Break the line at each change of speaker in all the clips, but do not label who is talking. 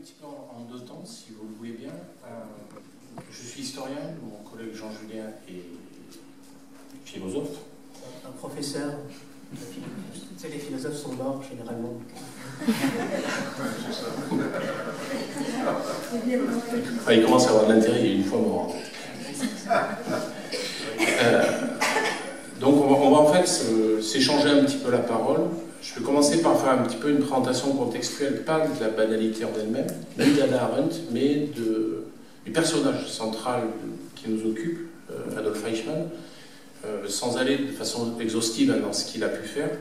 petit peu en deux temps, si vous le voulez bien. Je suis historien, mon collègue Jean-Julien est philosophe.
Un professeur. Tu sais, les philosophes sont morts généralement.
Il commence à avoir de l'intérêt, il est une fois mort. Donc on va en fait s'échanger un petit peu la parole. Je vais commencer par faire un petit peu une présentation contextuelle, pas de la banalité en elle-même, ni d'Hannah Arendt, mais du personnage central qui nous occupe, Adolf Eichmann, sans aller de façon exhaustive dans ce qu'il a pu faire,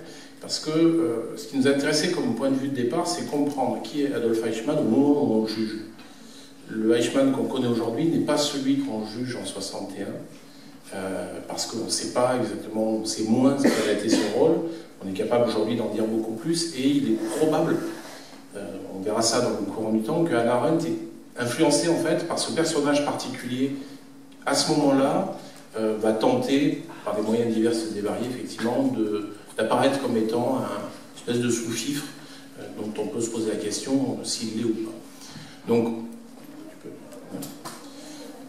parce que ce qui nous intéressait comme point de vue de départ, c'est comprendre qui est Adolf Eichmann au moment où on le juge. Le Eichmann qu'on connaît aujourd'hui n'est pas celui qu'on juge en 61, parce qu'on ne sait pas exactement, on sait moins quel a été son rôle. On est capable aujourd'hui d'en dire beaucoup plus, et il est probable, on verra ça dans le courant du temps, que Hannah Arendt est influencée en fait par ce personnage particulier. À ce moment-là, va tenter, par des moyens divers et variés, effectivement, d'apparaître comme étant une espèce de sous-fifre dont on peut se poser la question s'il l'est ou pas. Donc,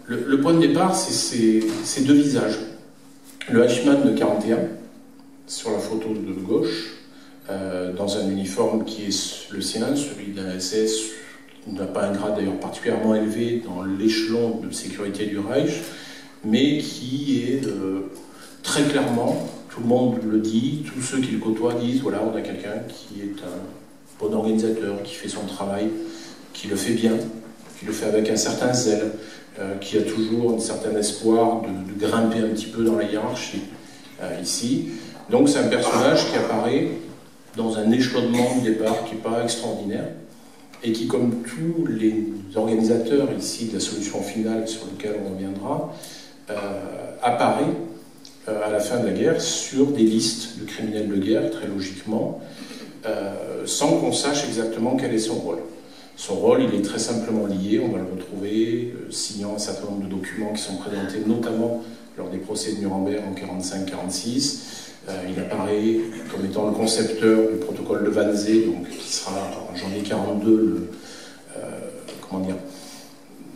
le point de départ, c'est ces deux visages. Le Eichmann de 41, sur la photo de gauche, dans un uniforme qui est le sien, celui d'un SS, qui n'a pas un grade d'ailleurs particulièrement élevé dans l'échelon de sécurité du Reich, mais qui est très clairement, tout le monde le dit, tous ceux qui le côtoient disent, voilà, on a quelqu'un qui est un bon organisateur, qui fait son travail, qui le fait bien, qui le fait avec un certain zèle, qui a toujours un certain espoir de grimper un petit peu dans la hiérarchie, ici. Donc c'est un personnage qui apparaît dans un échelonnement de départ qui n'est pas extraordinaire, et qui, comme tous les organisateurs ici de la solution finale sur laquelle on reviendra, apparaît à la fin de la guerre sur des listes de criminels de guerre, très logiquement, sans qu'on sache exactement quel est son rôle. Son rôle, il est très simplement lié, on va le retrouver signant un certain nombre de documents qui sont présentés notamment lors des procès de Nuremberg en 1945-1946. Il apparaît comme étant le concepteur du protocole de Wannsee, donc, qui sera en janvier 1942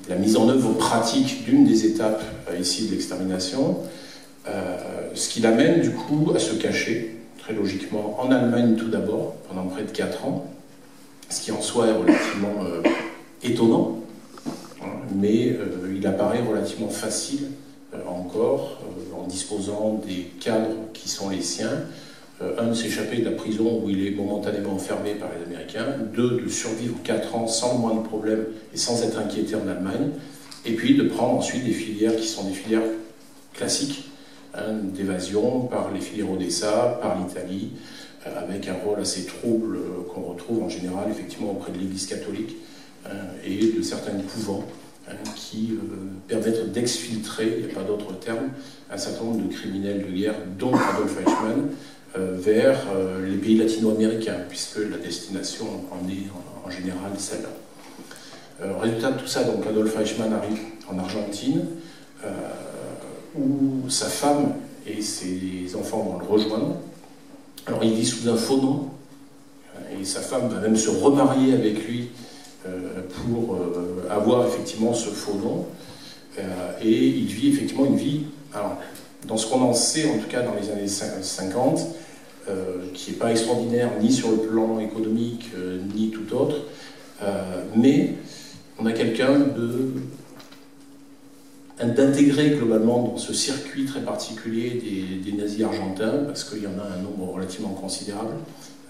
la mise en œuvre pratique d'une des étapes ici de l'extermination, ce qui l'amène du coup à se cacher, très logiquement, en Allemagne tout d'abord, pendant près de 4 ans, ce qui en soi est relativement étonnant, hein, mais il apparaît relativement facile encore, en disposant des cadres qui sont les siens, un, de s'échapper de la prison où il est momentanément enfermé par les Américains, deux, de survivre 4 ans sans le moindre problème et sans être inquiété en Allemagne, et puis de prendre ensuite des filières qui sont des filières classiques, hein, d'évasion par les filières Odessa, par l'Italie, avec un rôle assez trouble qu'on retrouve en général effectivement auprès de l'Église catholique, hein, et de certains couvents, hein, qui permettent d'exfiltrer, il n'y a pas d'autre terme, un certain nombre de criminels de guerre, dont Adolf Eichmann, vers les pays latino-américains, puisque la destination en est en général celle-là. Résultat de tout ça, donc Adolf Eichmann arrive en Argentine, où sa femme et ses enfants vont le rejoindre. Alors il vit sous un faux nom, et sa femme va même se remarier avec lui pour avoir effectivement ce faux nom, et il vit effectivement une vie, alors, dans ce qu'on en sait, en tout cas dans les années 50, qui n'est pas extraordinaire ni sur le plan économique, ni tout autre, mais on a quelqu'un d'intégrer globalement dans ce circuit très particulier des nazis argentins, parce qu'il y en a un nombre relativement considérable.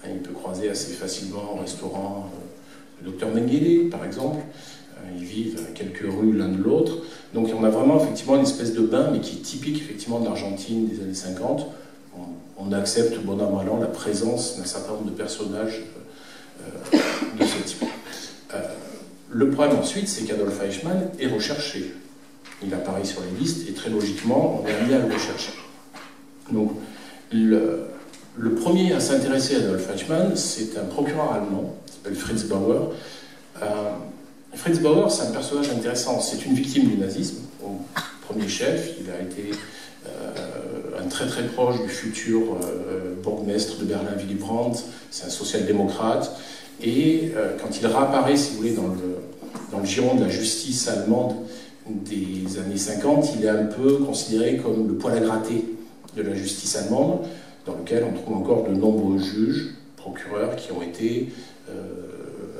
Il peut croiser assez facilement au restaurant le docteur Mengele, par exemple. Ils vivent à quelques rues l'un de l'autre. Donc on a vraiment effectivement une espèce de bain, mais qui est typique effectivement de l'Argentine des années 50. On accepte bon an mal an la présence d'un certain nombre de personnages de ce type. Le problème ensuite, c'est qu'Adolf Eichmann est recherché. Il apparaît sur les listes et très logiquement, on est amené à le rechercher. Donc le premier à s'intéresser à Adolf Eichmann, c'est un procureur allemand, qui s'appelle Fritz Bauer. Fritz Bauer, c'est un personnage intéressant. C'est une victime du nazisme, au premier chef. Il a été un très très proche du futur bourgmestre de Berlin, Willy Brandt. C'est un social-démocrate. Et quand il réapparaît, si vous voulez, dans le giron de la justice allemande des années 50, il est un peu considéré comme le poil à gratter de la justice allemande, dans lequel on trouve encore de nombreux juges, procureurs qui ont été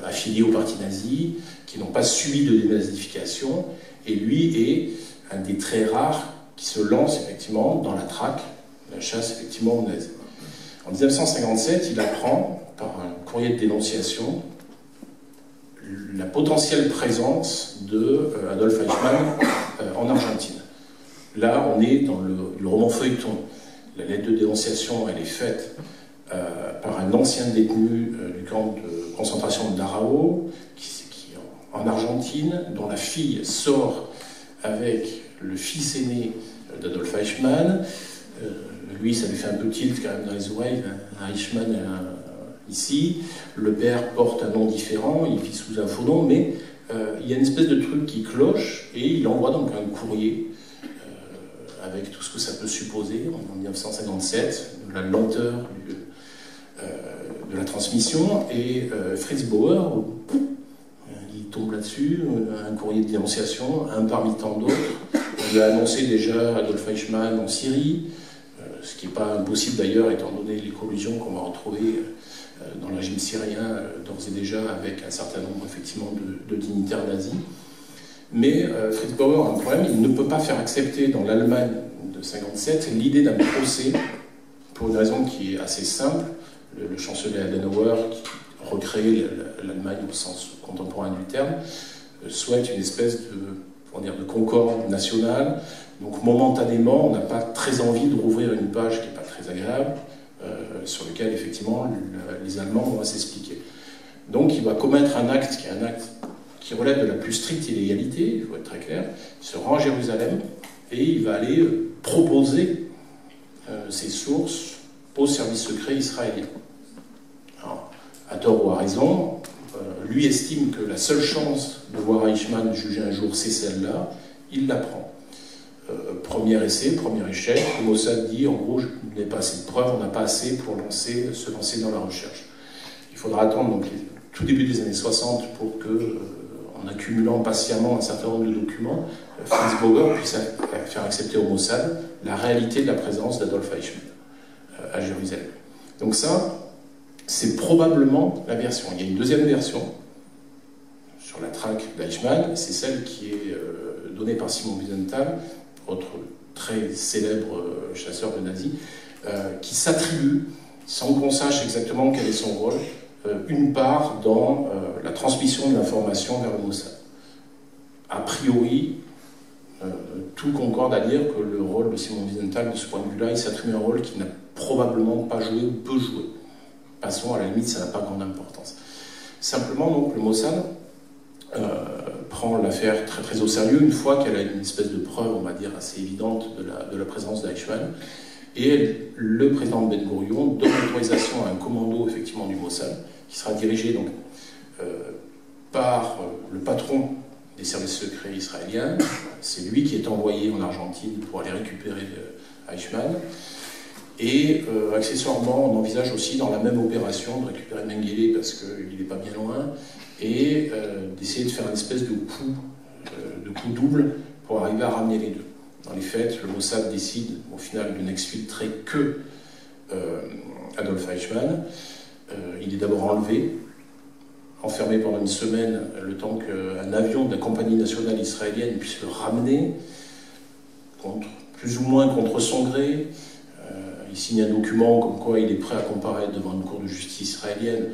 affiliés au parti nazi, qui n'ont pas subi de dénazification, et lui est un des très rares qui se lance effectivement dans la traque, la chasse effectivement aux nazis. En 1957, il apprend, par un courrier de dénonciation, la potentielle présence de Adolf Eichmann en Argentine. Là, on est dans le roman feuilleton. La lettre de dénonciation, elle est faite par un ancien détenu du camp de concentration de Dachau, qui est en Argentine, dont la fille sort avec le fils aîné d'Adolf Eichmann. Lui, ça lui fait un peu tilt quand même dans les oreilles, Eichmann ici. Le père porte un nom différent, il vit sous un faux nom, mais il y a une espèce de truc qui cloche, et il envoie donc un courrier avec tout ce que ça peut supposer en 1957, de la lenteur de la transmission, et Fritz Bauer, il tombe là-dessus, un courrier de dénonciation, un parmi tant d'autres. On lui a annoncé déjà Adolf Eichmann en Syrie, ce qui n'est pas impossible d'ailleurs, étant donné les collusions qu'on va retrouver dans le régime syrien, d'ores et déjà avec un certain nombre effectivement de dignitaires nazis. Mais Fritz Bauer a un problème, il ne peut pas faire accepter dans l'Allemagne de 1957 l'idée d'un procès, pour une raison qui est assez simple. Le chancelier Adenauer, qui recrée l'Allemagne au sens contemporain du terme, souhaite une espèce de concorde nationale. Donc momentanément, on n'a pas très envie de rouvrir une page qui n'est pas très agréable, sur laquelle effectivement les Allemands vont s'expliquer. Donc il va commettre un acte qui relève de la plus stricte illégalité, il faut être très clair. Il se rend à Jérusalem et il va aller proposer ses sources au service secret israélien. Alors, à tort ou à raison, lui estime que la seule chance de voir Eichmann jugé un jour, c'est celle-là, il la prend. Premier essai, premier échec, le Mossad dit en gros, il n'y a pas assez de preuves, on n'a pas assez pour se lancer dans la recherche. Il faudra attendre donc, tout début des années 60 pour que, en accumulant patiemment un certain nombre de documents, Fritz Bauer puisse faire accepter au Mossad la réalité de la présence d'Adolf Eichmann à Jérusalem. Donc ça, c'est probablement la version. Il y a une deuxième version sur la traque d'Eichmann, c'est celle qui est donnée par Simon Wiesenthal, autre très célèbre chasseur de nazis, qui s'attribue, sans qu'on sache exactement quel est son rôle, une part dans la transmission de l'information vers le Mossad. A priori, tout concorde à dire que le rôle de Simon Wiesenthal, de ce point de vue-là, il s'attribue un rôle qu'il n'a probablement pas joué ou peu joué. Passons, à la limite, ça n'a pas grande importance. Simplement, donc, le Mossad prend l'affaire très très au sérieux une fois qu'elle a une espèce de preuve, on va dire, assez évidente de la présence d'Eichmann. Et le président Ben Gourion donne l'autorisation à un commando effectivement du Mossad, qui sera dirigé donc, par le patron des services secrets israéliens. C'est lui qui est envoyé en Argentine pour aller récupérer Eichmann. Et accessoirement, on envisage aussi dans la même opération de récupérer Mengele parce qu'il n'est pas bien loin, et d'essayer de faire une espèce de coup double pour arriver à ramener les deux. Dans les faits, le Mossad décide au final de n'exfiltrer que Adolf Eichmann. Il est d'abord enlevé, enfermé pendant une semaine, le temps qu'un avion de la compagnie nationale israélienne puisse le ramener, plus ou moins contre son gré. Il signe un document comme quoi il est prêt à comparaître devant une cour de justice israélienne.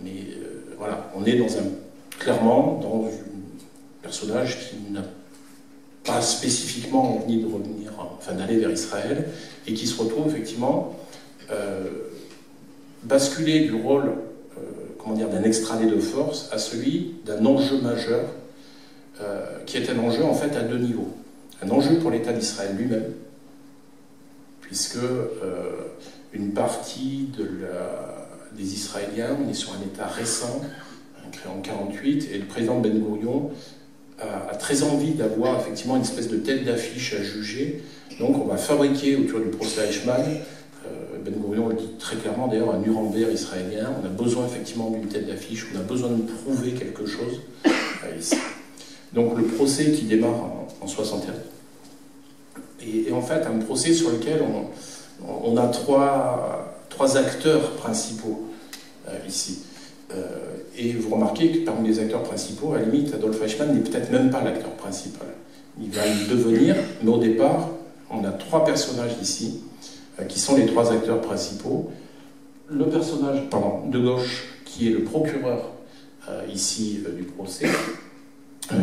Mais voilà, on est clairement dans un personnage qui n'a pas spécifiquement envie de revenir, enfin d'aller vers Israël, et qui se retrouve effectivement basculé du rôle d'un extradé de force à celui d'un enjeu majeur, qui est un enjeu en fait à deux niveaux. Un enjeu pour l'État d'Israël lui-même, puisque une partie des Israéliens, on est sur un État récent, créé en 1948, et le président Ben Gourion a très envie d'avoir effectivement une espèce de tête d'affiche à juger. Donc on va fabriquer autour du procès Eichmann Ben Gurion le dit très clairement, d'ailleurs, un Nuremberg israélien, on a besoin effectivement d'une tête d'affiche, on a besoin de prouver quelque chose ici. Donc le procès qui démarre en 61, et en fait un procès sur lequel on a trois acteurs principaux ici. Et vous remarquez que parmi les acteurs principaux, à la limite, Adolf Eichmann n'est peut-être même pas l'acteur principal. Il va le devenir, mais au départ, on a trois personnages ici, qui sont les trois acteurs principaux. Le personnage de gauche, qui est le procureur ici du procès,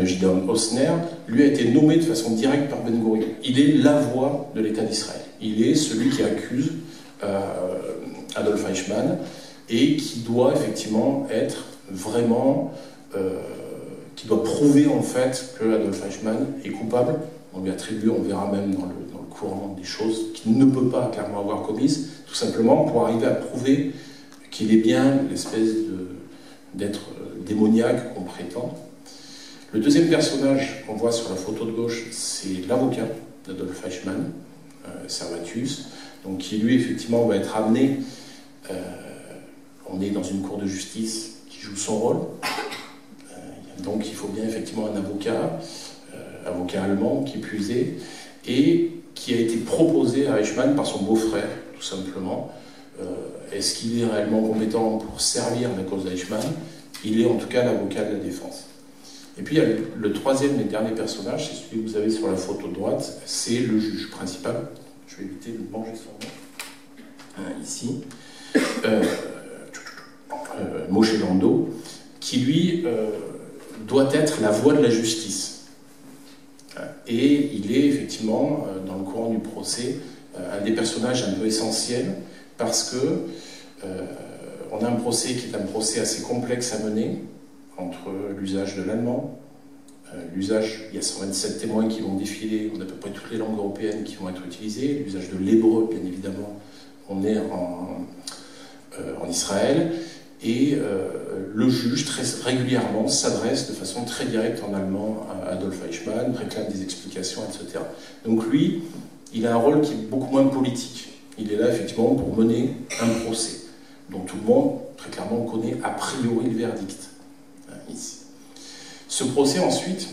Gideon Hausner, lui a été nommé de façon directe par Ben Gurion. Il est la voix de l'État d'Israël. Il est celui qui accuse Adolf Eichmann et qui doit effectivement être vraiment, qui doit prouver en fait que Adolf Eichmann est coupable. On lui attribue, on verra même dans le courant des choses qu'il ne peut pas clairement avoir commises, tout simplement pour arriver à prouver qu'il est bien l'espèce d'être démoniaque qu'on prétend. Le deuxième personnage qu'on voit sur la photo de gauche, c'est l'avocat d'Adolf Eichmann, Servatius, donc qui lui effectivement va être amené, on est dans une cour de justice qui joue son rôle, donc il faut bien effectivement un avocat, avocat allemand qui plus est, et qui a été proposé à Eichmann par son beau-frère, tout simplement. Est-ce qu'il est réellement compétent pour servir la cause d'Eichmann? Il est en tout cas l'avocat de la défense. Et puis il y a le troisième et dernier personnage, c'est celui que vous avez sur la photo de droite, c'est le juge principal. Je vais éviter de manger son nom. Ici. Moshe Landau, qui lui doit être la voix de la justice. Et il est effectivement, dans le courant du procès, un des personnages un peu essentiels, parce que on a un procès qui est un procès assez complexe à mener, entre l'usage de l'allemand, il y a 127 témoins qui vont défiler, on a à peu près toutes les langues européennes qui vont être utilisées, l'usage de l'hébreu, bien évidemment, on est en Israël, et le juge, très régulièrement, s'adresse de façon très directe en allemand à Adolf Eichmann, réclame des explications, etc. Donc lui, il a un rôle qui est beaucoup moins politique. Il est là, effectivement, pour mener un procès, dont tout le monde, très clairement, connaît a priori le verdict, ici. Ce procès, ensuite,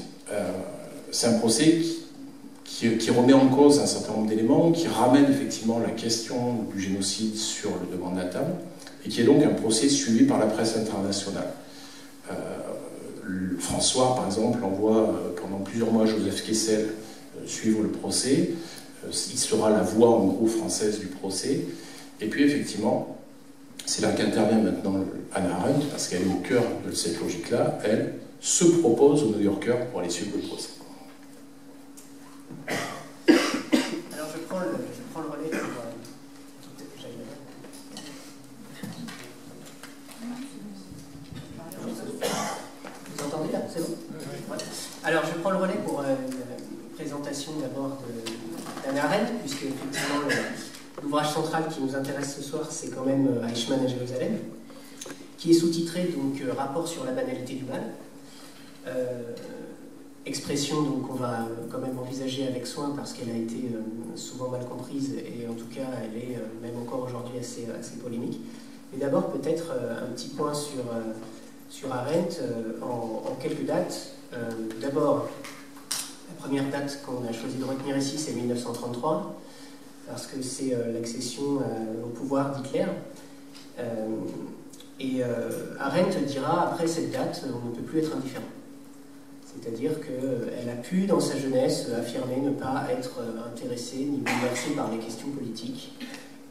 c'est un procès qui remet en cause un certain nombre d'éléments, qui ramène, effectivement, la question du génocide sur le devant de la table, et qui est donc un procès suivi par la presse internationale. François, par exemple, envoie pendant plusieurs mois Joseph Kessel suivre le procès. Il sera la voix, en gros, française du procès. Et puis, effectivement, c'est là qu'intervient maintenant Hannah Arendt, parce qu'elle est au cœur de cette logique-là. Elle se propose aux New-Yorkers pour aller suivre le procès.
Alors, je prends le relais pour... Vous entendez là? C'est bon? Ouais. Alors, je prends le relais pour une présentation d'abord d'Hannah Arendt, puisque effectivement l'ouvrage central qui nous intéresse ce soir, c'est quand même Eichmann à Jérusalem, qui est sous-titré donc Rapport sur la banalité du mal. Expression donc qu'on va quand même envisager avec soin parce qu'elle a été souvent mal comprise et en tout cas elle est même encore aujourd'hui assez polémique. Mais d'abord peut-être un petit point sur Arendt en quelques dates. D'abord, la première date qu'on a choisi de retenir ici, c'est 1933, parce que c'est l'accession au pouvoir d'Hitler. Arendt dira, après cette date, on ne peut plus être indifférent. C'est-à-dire qu'elle a pu, dans sa jeunesse, affirmer ne pas être intéressée ni bouleversée par les questions politiques.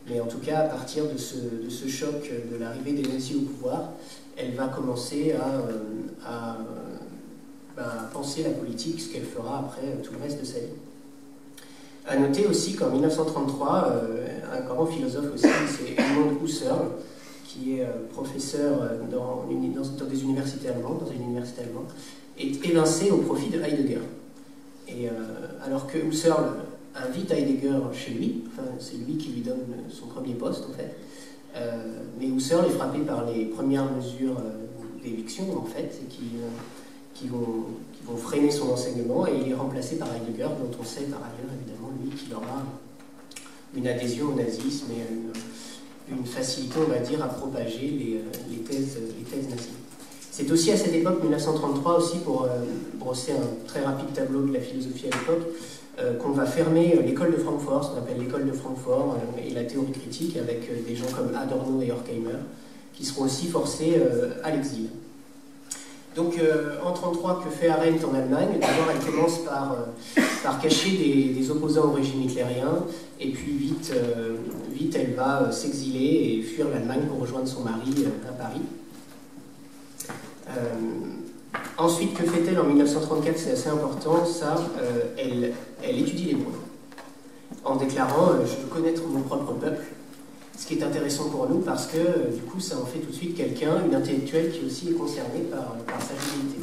Mais en tout cas, à partir de ce choc de l'arrivée des nazis au pouvoir, elle va commencer à penser la politique, ce qu'elle fera après tout le reste de sa vie. À noter aussi qu'en 1933, un grand philosophe aussi, c'est Edmund Husserl, qui est professeur dans des universités allemandes, dans une université allemande, est évincé au profit de Heidegger. Et alors que Husserl invite Heidegger chez lui, enfin, c'est lui qui lui donne son premier poste en fait, mais Husserl est frappé par les premières mesures d'éviction en fait, et qui vont freiner son enseignement, et il est remplacé par Heidegger, dont on sait par ailleurs évidemment lui qu'il aura une adhésion au nazisme et une facilité, on va dire, à propager les thèses nazies. C'est aussi à cette époque, 1933 aussi, pour brosser un très rapide tableau de la philosophie à l'époque, qu'on va fermer l'école de Francfort, ce qu'on appelle l'école de Francfort, et la théorie critique, avec des gens comme Adorno et Horkheimer, qui seront aussi forcés à l'exil. Donc en 1933, que fait Arendt en Allemagne? D'abord, elle commence par cacher des opposants au régime hitlérien, et puis vite elle va s'exiler et fuir l'Allemagne pour rejoindre son mari à Paris. Ensuite, que fait-elle en 1934? C'est assez important, ça, elle étudie l'hébreu, en déclarant « je veux connaître mon propre peuple », ce qui est intéressant pour nous parce que du coup ça en fait tout de suite quelqu'un, une intellectuelle qui aussi est concernée par sa judaïté.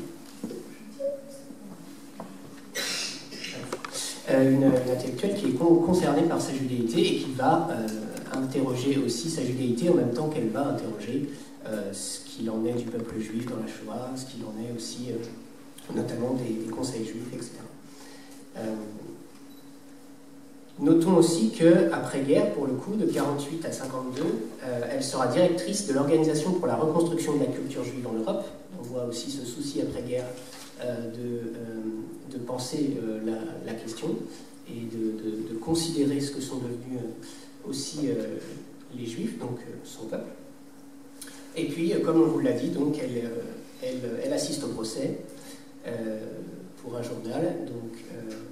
Une intellectuelle qui est concernée par sa judaïté et qui va interroger aussi sa judaïté en même temps qu'elle va interroger ce qu'il en est du peuple juif dans la Shoah, ce qu'il en est aussi notamment des conseils juifs, etc. Notons aussi qu'après-guerre, pour le coup, de 1948 à 1952, elle sera directrice de l'Organisation pour la reconstruction de la culture juive en Europe. On voit aussi ce souci après-guerre de penser la question et de considérer ce que sont devenus aussi les Juifs, donc son peuple. Et puis, comme on vous l'a dit, donc, elle assiste au procès pour un journal. Donc,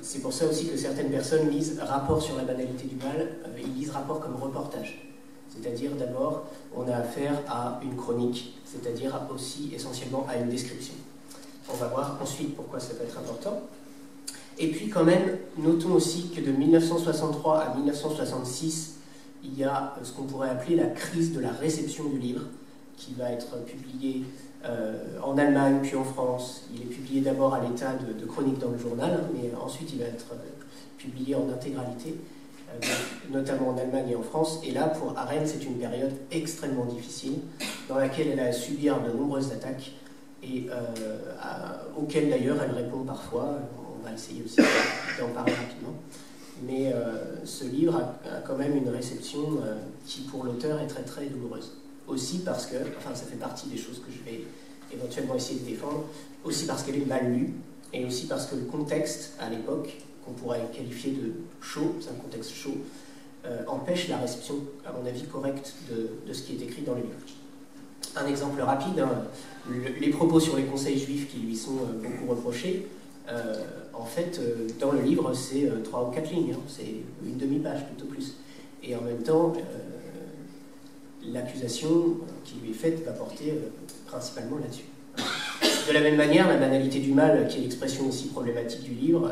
c'est pour ça aussi que certaines personnes lisent rapport sur la banalité du mal, ils lisent rapport comme reportage. C'est-à-dire, d'abord, on a affaire à une chronique, c'est-à-dire aussi essentiellement à une description. On va voir ensuite pourquoi ça peut être important. Et puis, quand même, notons aussi que de 1963 à 1966, il y a ce qu'on pourrait appeler la crise de la réception du livre, qui va être publié en Allemagne, puis en France. Il est publié d'abord à l'état de chronique dans le journal, mais ensuite il va être publié en intégralité, notamment en Allemagne et en France. Et là, pour Arendt, c'est une période extrêmement difficile, dans laquelle elle a à subir de nombreuses attaques, et auxquelles d'ailleurs elle répond parfois. On va essayer aussi d'en parler rapidement. Mais ce livre a quand même une réception qui, pour l'auteur, est très très douloureuse. Aussi parce que, enfin ça fait partie des choses que je vais éventuellement essayer de défendre, aussi parce qu'elle est mal lue, et aussi parce que le contexte à l'époque, qu'on pourrait qualifier de chaud, c'est un contexte chaud, empêche la réception, à mon avis, correcte de ce qui est écrit dans le livre. Un exemple rapide, hein, les propos sur les conseils juifs qui lui sont beaucoup reprochés, en fait, dans le livre, c'est 3 ou 4 lignes, hein, c'est une demi-page, plutôt plus. Et en même temps, l'accusation qui lui est faite va porter principalement là-dessus. De la même manière, la banalité du mal, qui est l'expression aussi problématique du livre,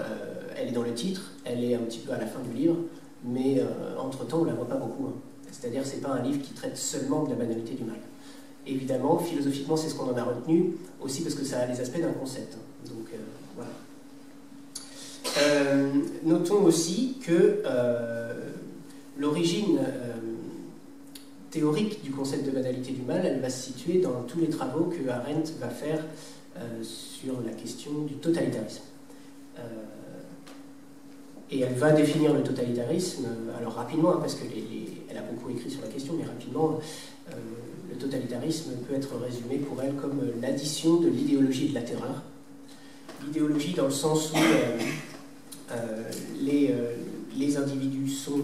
elle est dans le titre, elle est un petit peu à la fin du livre, mais entre-temps, on ne la voit pas beaucoup. Hein. C'est-à-dire que ce n'est pas un livre qui traite seulement de la banalité du mal. Évidemment, philosophiquement, c'est ce qu'on en a retenu, aussi parce que ça a les aspects d'un concept. Hein. Donc, voilà. Notons aussi que l'origine théorique du concept de banalité du mal, elle va se situer dans tous les travaux que Arendt va faire sur la question du totalitarisme. Et elle va définir le totalitarisme, alors rapidement, hein, parce qu'elle a beaucoup écrit sur la question, mais rapidement, le totalitarisme peut être résumé pour elle comme l'addition de l'idéologie et de la terreur. L'idéologie dans le sens où les individus sont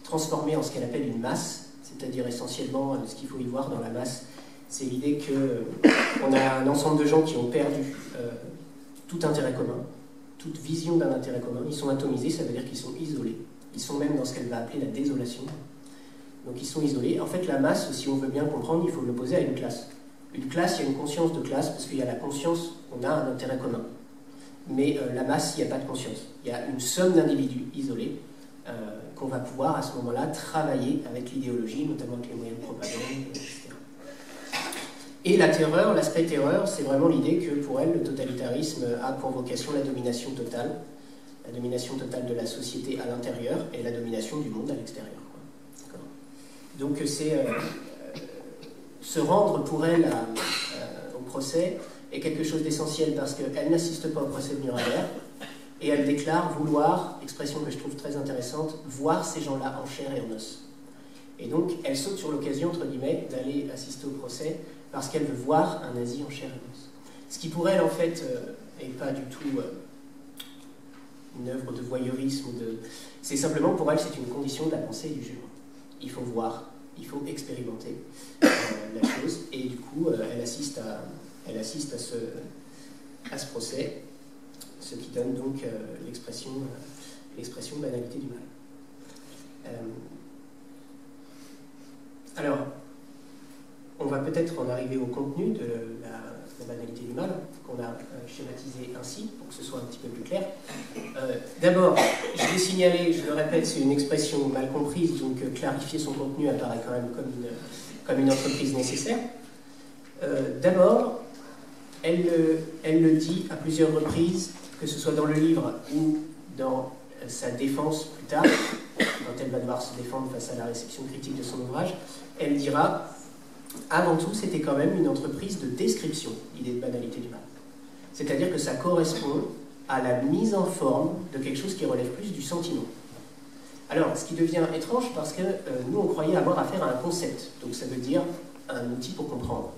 transformés en ce qu'elle appelle une masse, c'est-à-dire essentiellement ce qu'il faut y voir dans la masse, c'est l'idée qu'on a un ensemble de gens qui ont perdu tout intérêt commun, toute vision d'un intérêt commun. Ils sont atomisés, ça veut dire qu'ils sont isolés. Ils sont même dans ce qu'elle va appeler la désolation. Donc ils sont isolés. En fait, la masse, si on veut bien comprendre, il faut l'opposer à une classe. Une classe, il y a une conscience de classe, parce qu'il y a la conscience qu'on a un intérêt commun. Mais la masse, il n'y a pas de conscience. Il y a une somme d'individus isolés qu'on va pouvoir, à ce moment-là, travailler avec l'idéologie, notamment avec les moyens de propagande, etc. Et la terreur, l'aspect terreur, c'est vraiment l'idée que pour elle, le totalitarisme a pour vocation la domination totale de la société à l'intérieur et la domination du monde à l'extérieur. Donc c'est se rendre pour elle au procès est quelque chose d'essentiel parce qu'elle n'assiste pas au procès de Nuremberg et elle déclare vouloir, expression que je trouve très intéressante, voir ces gens-là en chair et en os. Et donc, elle saute sur l'occasion, entre guillemets, d'aller assister au procès parce qu'elle veut voir un nazi en chair et os. Ce qui pour elle, en fait, n'est pas du tout une œuvre de voyeurisme. C'est simplement, pour elle, c'est une condition de la pensée et du jugement. Il faut voir, il faut expérimenter la chose. Et du coup, elle assiste à ce procès, ce qui donne donc l'expression banalité du mal. Alors, on va peut-être en arriver au contenu de la banalité du mal, qu'on a schématisé ainsi, pour que ce soit un petit peu plus clair. D'abord, je l'ai signalé, je le répète, c'est une expression mal comprise, donc clarifier son contenu apparaît quand même comme une entreprise nécessaire. D'abord, elle le dit à plusieurs reprises, que ce soit dans le livre ou dans sa défense plus tard, quand elle va devoir se défendre face à la réception critique de son ouvrage, elle dira, avant tout, c'était quand même une entreprise de description, l'idée de banalité du mal. C'est-à-dire que ça correspond à la mise en forme de quelque chose qui relève plus du sentiment. Alors, ce qui devient étrange, parce que nous, on croyait avoir affaire à un concept, donc ça veut dire un outil pour comprendre.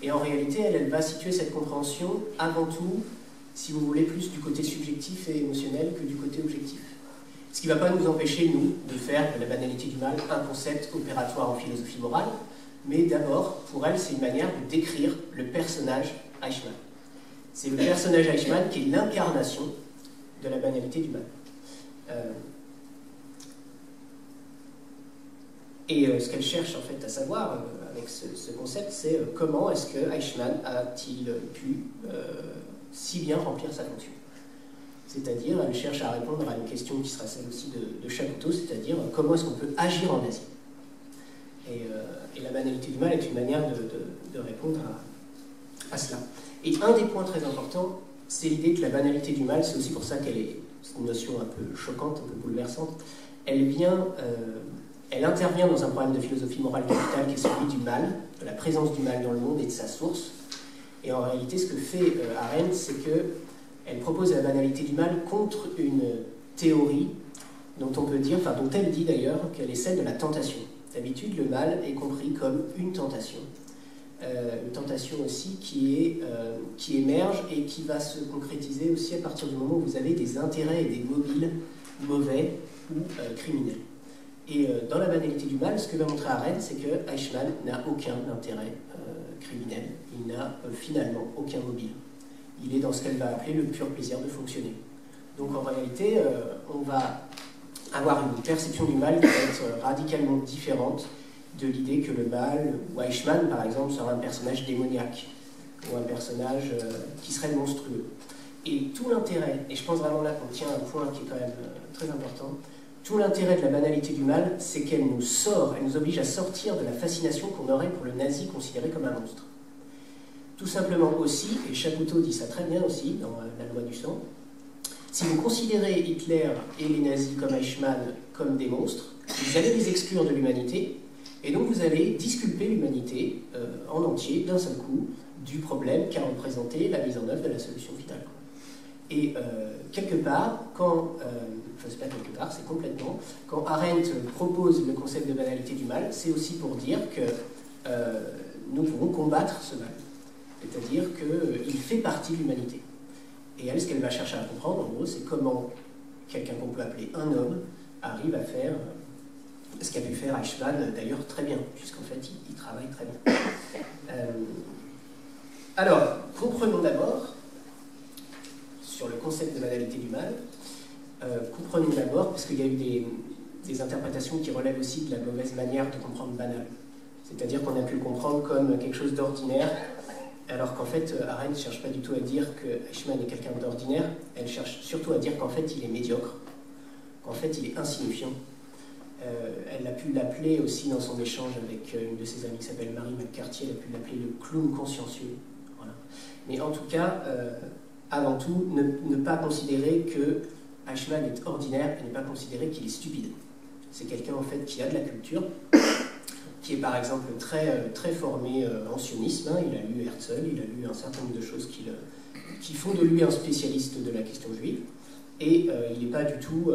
Et en réalité, elle va situer cette compréhension avant tout, si vous voulez, plus du côté subjectif et émotionnel que du côté objectif. Ce qui ne va pas nous empêcher, nous, de faire de la banalité du mal un concept opératoire en philosophie morale, mais d'abord, pour elle, c'est une manière de décrire le personnage Eichmann. C'est le personnage Eichmann qui est l'incarnation de la banalité du mal. Ce qu'elle cherche en fait à savoir avec ce concept, c'est comment est-ce que Eichmann a-t-il pu si bien remplir sa fonction. C'est-à-dire, elle cherche à répondre à une question qui sera celle aussi de Chapoutot, c'est-à-dire comment est-ce qu'on peut agir en nazi. Et la banalité du mal est une manière de répondre à cela. Et un des points très importants, c'est l'idée que la banalité du mal, c'est aussi pour ça qu'elle est une notion un peu choquante, un peu bouleversante, elle intervient dans un problème de philosophie morale capitale qui est celui du mal, de la présence du mal dans le monde et de sa source. Et en réalité, ce que fait Arendt, c'est qu'elle propose la banalité du mal contre une théorie dont on peut dire, enfin dont elle dit d'ailleurs, qu'elle est celle de la tentation. D'habitude, le mal est compris comme une tentation aussi qui émerge et qui va se concrétiser aussi à partir du moment où vous avez des intérêts et des mobiles mauvais ou criminels. Et dans la banalité du mal, ce que va montrer Arendt, c'est que Eichmann n'a aucun intérêt criminel, il n'a finalement aucun mobile. Il est dans ce qu'elle va appeler le pur plaisir de fonctionner. Donc en réalité, on va avoir une perception du mal qui va être radicalement différente de l'idée que le mal, ou Eichmann par exemple, sera un personnage démoniaque, ou un personnage qui serait monstrueux. Et tout l'intérêt, et je pense vraiment là qu'on tient un point qui est quand même très important, tout l'intérêt de la banalité du mal, c'est qu'elle nous sort, elle nous oblige à sortir de la fascination qu'on aurait pour le nazi considéré comme un monstre. Tout simplement aussi, et Chapoutot dit ça très bien aussi dans La loi du sang, si vous considérez Hitler et les nazis comme Eichmann comme des monstres, vous allez les exclure de l'humanité, et donc vous allez disculper l'humanité en entier, d'un seul coup, du problème qu'a représenté la mise en œuvre de la solution finale. Et quelque part, c'est pas quelque part, c'est complètement, quand Arendt propose le concept de banalité du mal, c'est aussi pour dire que nous pouvons combattre ce mal. C'est-à-dire qu'il fait partie de l'humanité. Et elle, ce qu'elle va chercher à comprendre, en gros, c'est comment quelqu'un qu'on peut appeler un homme arrive à faire ce qu'a pu faire Eichmann, d'ailleurs, très bien, puisqu'en fait, il travaille très bien. Alors, comprenons d'abord, sur le concept de banalité du mal, comprenons d'abord, parce qu'il y a eu des interprétations qui relèvent aussi de la mauvaise manière de comprendre banal. C'est-à-dire qu'on a pu le comprendre comme quelque chose d'ordinaire, alors qu'en fait, Arendt ne cherche pas du tout à dire que Eichmann est quelqu'un d'ordinaire, elle cherche surtout à dire qu'en fait, il est médiocre, qu'en fait, il est insignifiant. Elle a pu l'appeler aussi dans son échange avec une de ses amies qui s'appelle Marie McCarthy, elle a pu l'appeler le clown consciencieux. Voilà. Mais en tout cas, avant tout, ne pas considérer que Eichmann est ordinaire et ne pas considérer qu'il est stupide. C'est quelqu'un en fait qui a de la culture, qui est par exemple très formé en sionisme, hein. Il a lu Herzl, il a lu un certain nombre de choses qui font de lui un spécialiste de la question juive, et il n'est pas du tout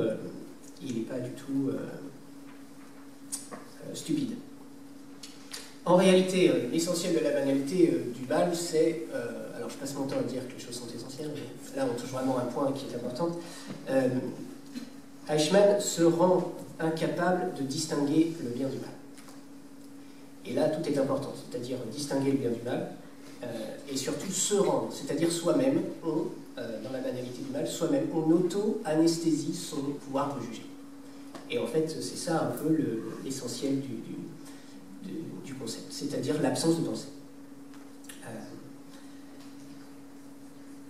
stupide. En réalité, l'essentiel de la banalité du mal, c'est... alors je passe mon temps à dire que les choses sont essentielles, mais là on touche vraiment un point qui est important. Eichmann se rend incapable de distinguer le bien du mal. Et là, tout est important, c'est-à-dire distinguer le bien du mal, et surtout se rendre, c'est-à-dire soi-même, dans la banalité du mal, soi-même, on auto-anesthésie son pouvoir de juger. Et en fait, c'est ça un peu l'essentiel du concept, c'est-à-dire l'absence de pensée.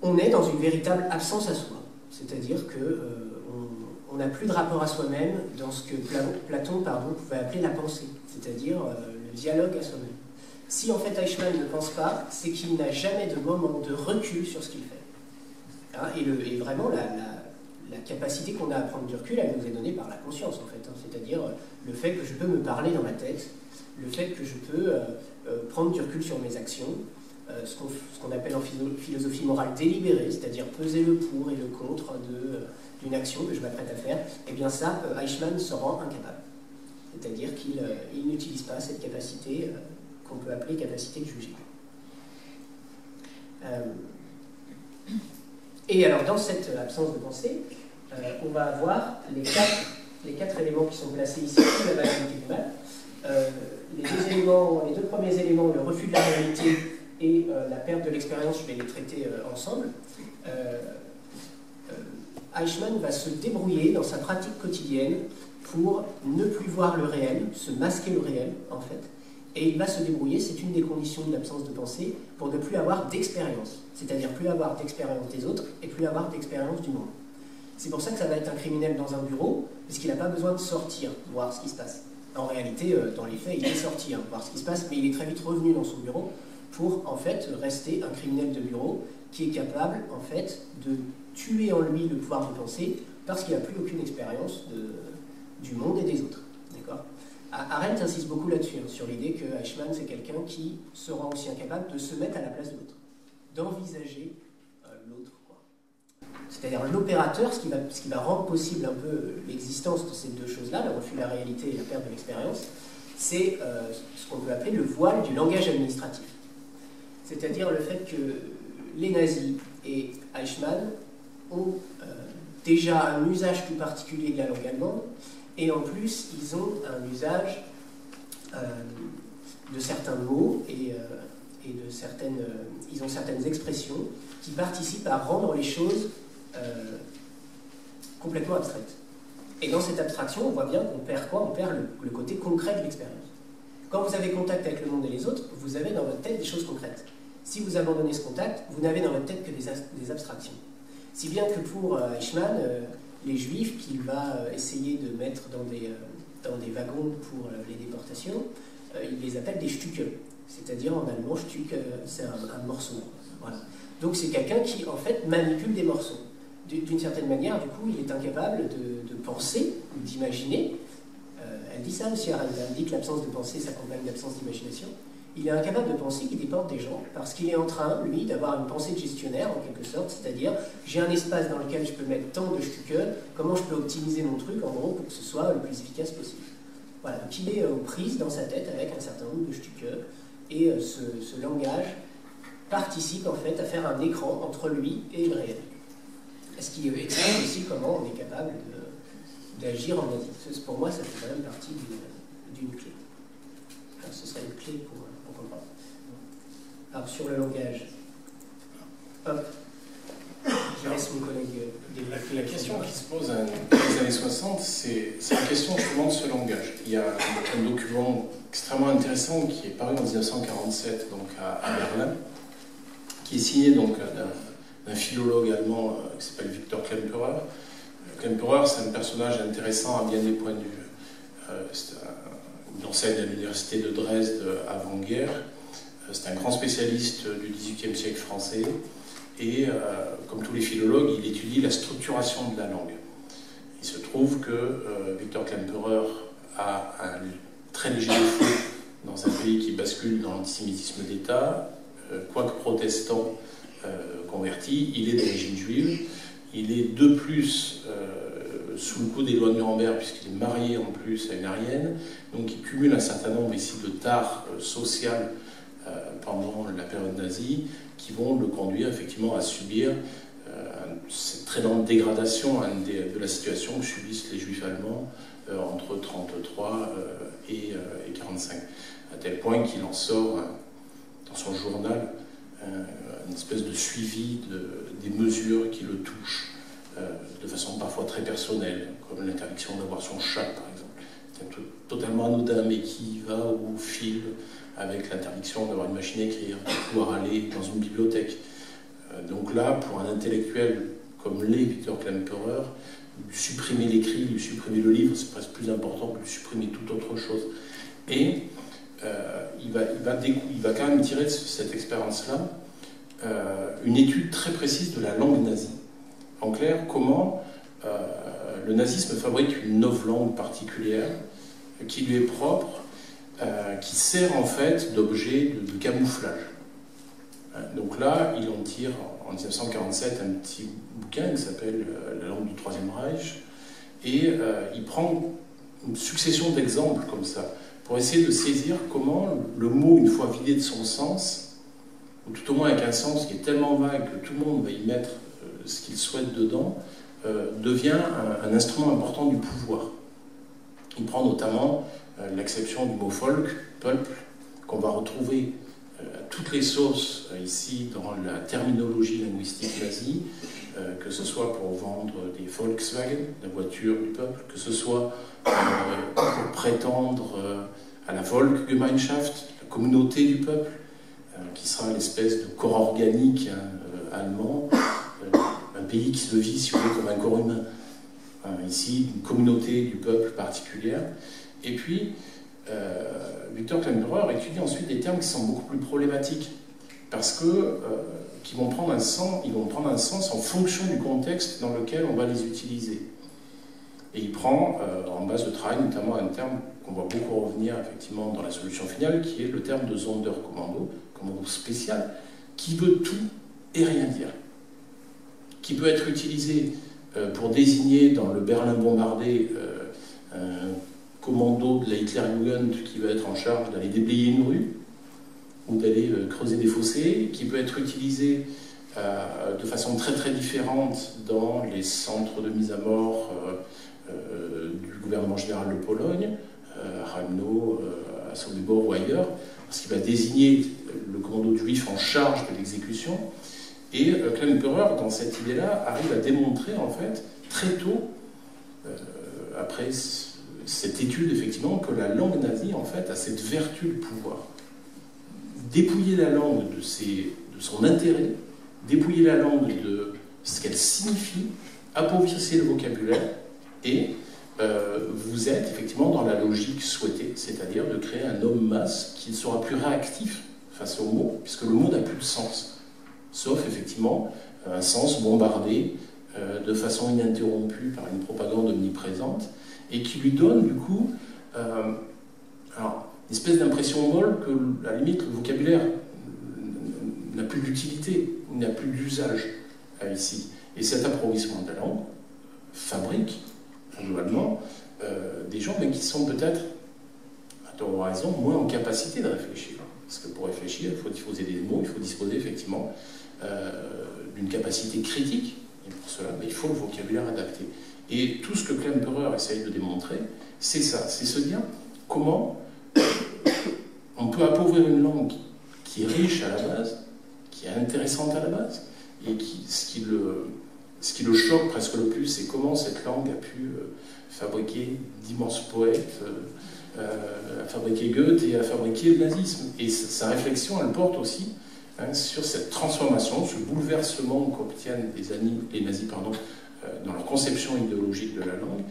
On est dans une véritable absence à soi, c'est-à-dire qu'on n'a plus de rapport à soi-même dans ce que Platon pouvait appeler la pensée, c'est-à-dire le dialogue à soi-même. Si en fait Eichmann ne pense pas, c'est qu'il n'a jamais de moment de recul sur ce qu'il fait. Hein, et vraiment, la capacité qu'on a à prendre du recul, elle nous est donnée par la conscience, en fait. Hein, c'est-à-dire le fait que je peux me parler dans ma tête, le fait que je peux prendre du recul sur mes actions, ce qu'on appelle en philosophie morale délibérée, c'est-à-dire peser le pour et le contre d'une action que je m'apprête à faire, et bien ça, Eichmann se rend incapable. C'est-à-dire qu'il n'utilise pas cette capacité qu'on peut appeler capacité de juger. Et alors, dans cette absence de pensée, on va avoir les quatre éléments qui sont placés ici sous la banalité du mal. Les deux premiers éléments, le refus de la réalité et la perte de l'expérience, je vais les traiter ensemble. Eichmann va se débrouiller dans sa pratique quotidienne pour ne plus voir le réel, se masquer le réel, en fait. Et il va se débrouiller, c'est une des conditions de l'absence de pensée, pour ne plus avoir d'expérience. C'est-à-dire plus avoir d'expérience des autres et plus avoir d'expérience du monde. C'est pour ça que ça va être un criminel dans un bureau, puisqu'il n'a pas besoin de sortir, voir ce qui se passe. En réalité, dans les faits, il est sorti, voir ce qui se passe, mais il est très vite revenu dans son bureau pour, en fait, rester un criminel de bureau qui est capable, en fait, de tuer en lui le pouvoir de penser parce qu'il n'a plus aucune expérience du monde et des autres. D'accord ? Arendt insiste beaucoup là-dessus, hein, sur l'idée que Eichmann, c'est quelqu'un qui se rend aussi incapable de se mettre à la place de l'autre, d'envisager l'autre. C'est-à-dire l'opérateur, ce qui va rendre possible un peu l'existence de ces deux choses-là, le refus de la réalité et la perte de l'expérience, c'est ce qu'on peut appeler le voile du langage administratif. C'est-à-dire le fait que les nazis et Eichmann ont déjà un usage tout particulier de la langue allemande, et en plus, ils ont un usage de certains mots et de certaines... ils ont certaines expressions qui participent à rendre les choses complètement abstraites. Et dans cette abstraction, on voit bien qu'on perd quoi? On perd le côté concret de l'expérience. Quand vous avez contact avec le monde et les autres, vous avez dans votre tête des choses concrètes. Si vous abandonnez ce contact, vous n'avez dans votre tête que des abstractions. Si bien que pour Eichmann, les juifs qu'il va essayer de mettre dans des wagons pour les déportations, il les appelle des Stücke. C'est-à-dire en allemand, Stück, c'est un morceau. Voilà. Donc c'est quelqu'un qui, en fait, manipule des morceaux. D'une certaine manière, du coup, il est incapable de penser ou d'imaginer. Elle dit ça aussi, elle dit que l'absence de pensée s'accompagne d'absence d'imagination. Il est incapable de penser qu'il dépend des gens, parce qu'il est en train, lui, d'avoir une pensée de gestionnaire, en quelque sorte, c'est-à-dire, j'ai un espace dans lequel je peux mettre tant de Stücke, comment je peux optimiser mon truc, en gros, pour que ce soit le plus efficace possible. Voilà, donc il est aux prises dans sa tête avec un certain nombre de Stücke, et ce langage participe, en fait, à faire un écran entre lui et le réel. Ce qui explique aussi comment on est capable d'agir en nazi. Pour moi, ça fait quand même partie d'une clé. Enfin, ce serait une clé pour comprendre. Alors, sur le langage, hop, je laisse mon collègue développer.
La question qui se pose dans les années 60, c'est la question justement de ce langage. Il y a un document extrêmement intéressant qui est paru en 1947 donc à Berlin, qui est signé donc d'un philologue allemand qui s'appelle Victor Klemperer. Klemperer, c'est un personnage intéressant à bien des points de vue. Il enseigne à l'université de Dresde avant-guerre. C'est un grand spécialiste du XVIIIe siècle français. Et comme tous les philologues, il étudie la structuration de la langue. Il se trouve que Victor Klemperer a un très léger défaut dans un pays qui bascule dans l'antisémitisme d'État, quoique protestant converti, il est d'origine juive. Il est de plus sous le coup des lois de Nuremberg, puisqu'il est marié en plus à une Aryenne, donc il cumule un certain nombre ici de tares sociales pendant la période nazie, qui vont le conduire effectivement à subir cette très lente dégradation de la situation que subissent les Juifs allemands entre 1933 et 1945, à tel point qu'il en sort dans son journal une espèce de suivi des mesures qui le touchent de façon parfois très personnelle, comme l'interdiction d'avoir son chat par exemple. C'est totalement anodin, mais qui va au fil avec l'interdiction d'avoir une machine à écrire, de pouvoir aller dans une bibliothèque. Donc là, pour un intellectuel comme l'est Victor Klemperer, lui supprimer l'écrit, lui supprimer le livre, c'est presque plus important que lui supprimer toute autre chose. Et il va quand même tirer de cette expérience-là une étude très précise de la langue nazie. En clair, comment le nazisme fabrique une novlangue particulière qui lui est propre, qui sert en fait d'objet de camouflage. Donc là, il en tire en 1947 un petit bouquin qui s'appelle La langue du Troisième Reich, et il prend une succession d'exemples comme ça, pour essayer de saisir comment le mot, une fois vidé de son sens, ou tout au moins avec un sens qui est tellement vague que tout le monde va y mettre ce qu'il souhaite dedans, devient un instrument important du pouvoir. Il prend notamment l'acception du mot folk, peuple, qu'on va retrouver à toutes les sauces ici dans la terminologie linguistique nazie, que ce soit pour vendre des Volkswagen, la voiture du peuple, que ce soit pour prétendre à la Volksgemeinschaft, la communauté du peuple, qui sera l'espèce de corps organique allemand, un pays qui se vit, si vous voulez, comme un corps humain. Ici, une communauté du peuple particulière. Et puis, Victor Klemperer étudie ensuite des termes qui sont beaucoup plus problématiques, parce que qui vont prendre un sens en fonction du contexte dans lequel on va les utiliser. Et il prend en base de travail notamment un terme qu'on voit beaucoup revenir effectivement dans la solution finale, qui est le terme de Sonderkommando, commando spécial, qui veut tout et rien dire, qui peut être utilisé pour désigner dans le Berlin bombardé un commando de la Hitlerjugend qui va être en charge d'aller déblayer une rue ou d'aller creuser des fossés, qui peut être utilisé de façon très très différente dans les centres de mise à mort du gouvernement général de Pologne, à Ramno, à Sobibor ou ailleurs, parce qu'il va désigner le commando juif en charge de l'exécution. Et Klemperer, dans cette idée-là, arrive à démontrer en fait très tôt, après cette étude effectivement, que la langue nazie en fait a cette vertu de pouvoir. Dépouiller la langue de son intérêt, dépouiller la langue de ce qu'elle signifie, appauvrir le vocabulaire, et vous êtes effectivement dans la logique souhaitée, c'est-à-dire de créer un homme-masse qui sera plus réactif face au mot, puisque le mot n'a plus de sens, sauf effectivement un sens bombardé de façon ininterrompue par une propagande omniprésente, et qui lui donne du coup une espèce d'impression molle que, à la limite, le vocabulaire n'a plus d'utilité, n'a plus d'usage ici. Et cet appauvrissement de la langue fabrique, globalement, des gens mais qui sont peut-être, à tort ou à raison, moins en capacité de réfléchir. Parce que pour réfléchir, il faut disposer des mots, il faut disposer effectivement d'une capacité critique, et pour cela, il faut le vocabulaire adapté. Et tout ce que Klemperer essaye de démontrer, c'est ça, c'est se dire comment on peut appauvrir une langue qui est riche à la base, qui est intéressante à la base, et ce qui le choque presque le plus, c'est comment cette langue a pu fabriquer d'immenses poètes, à fabriquer Goethe et à fabriquer le nazisme. Et sa réflexion, elle porte aussi sur cette transformation, ce bouleversement qu'obtiennent les nazis dans leur conception idéologique de la langue,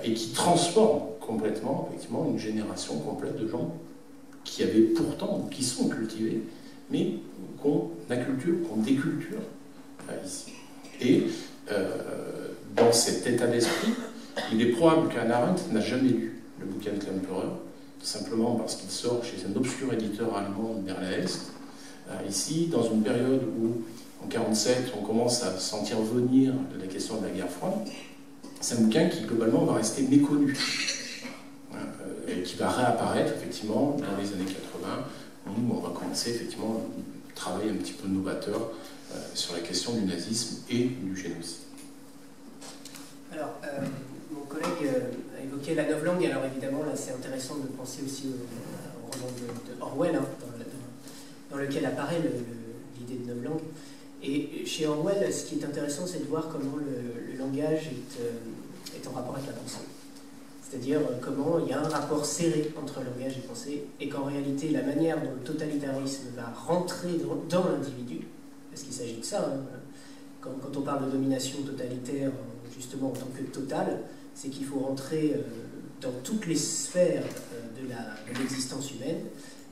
et qui transforme complètement, effectivement, une génération complète de gens qui avaient pourtant, qui sont cultivés, mais qu'on acculture, qu'on déculture ici. Et dans cet état d'esprit, il est probable qu'Hannah Arendt n'a jamais lu le bouquin de Klemperer, tout simplement parce qu'il sort chez un obscur éditeur allemand de Berlin-Est, ici, dans une période où, en 1947, on commence à sentir venir la question de la guerre froide, c'est un bouquin qui, globalement, va rester méconnu. Et qui va réapparaître, effectivement, dans les années 80, où on va commencer, effectivement, un travail un petit peu novateur sur la question du nazisme et du génocide.
Alors, mon collègue a évoqué la novlangue. Alors, évidemment, là, c'est intéressant de penser aussi au roman de Orwell, hein, dans lequel apparaît l'idée de novlangue. Et chez Orwell, ce qui est intéressant, c'est de voir comment le langage est en rapport avec la pensée. C'est-à-dire comment il y a un rapport serré entre langage et pensée, et qu'en réalité, la manière dont le totalitarisme va rentrer dans l'individu, parce qu'il s'agit de ça, hein, quand on parle de domination totalitaire, justement en tant que totale, c'est qu'il faut rentrer dans toutes les sphères de l'existence humaine,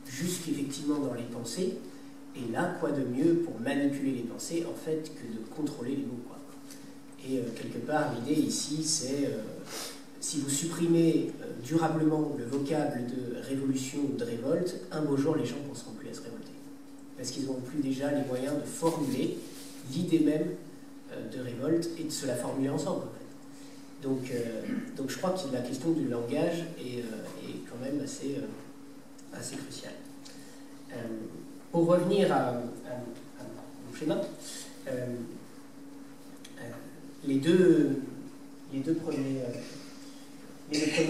jusqu'effectivement dans les pensées. Et là, quoi de mieux pour manipuler les pensées, en fait, que de contrôler les mots, quoi. Et quelque part, l'idée ici, c'est si vous supprimez durablement le vocable de révolution ou de révolte, un beau jour, les gens ne penseront plus à se révolter. Parce qu'ils n'auront plus déjà les moyens de formuler l'idée même de révolte et de se la formuler ensemble, en fait. Donc je crois que la question du langage est quand même assez cruciale. Pour revenir à mon schéma, les deux premiers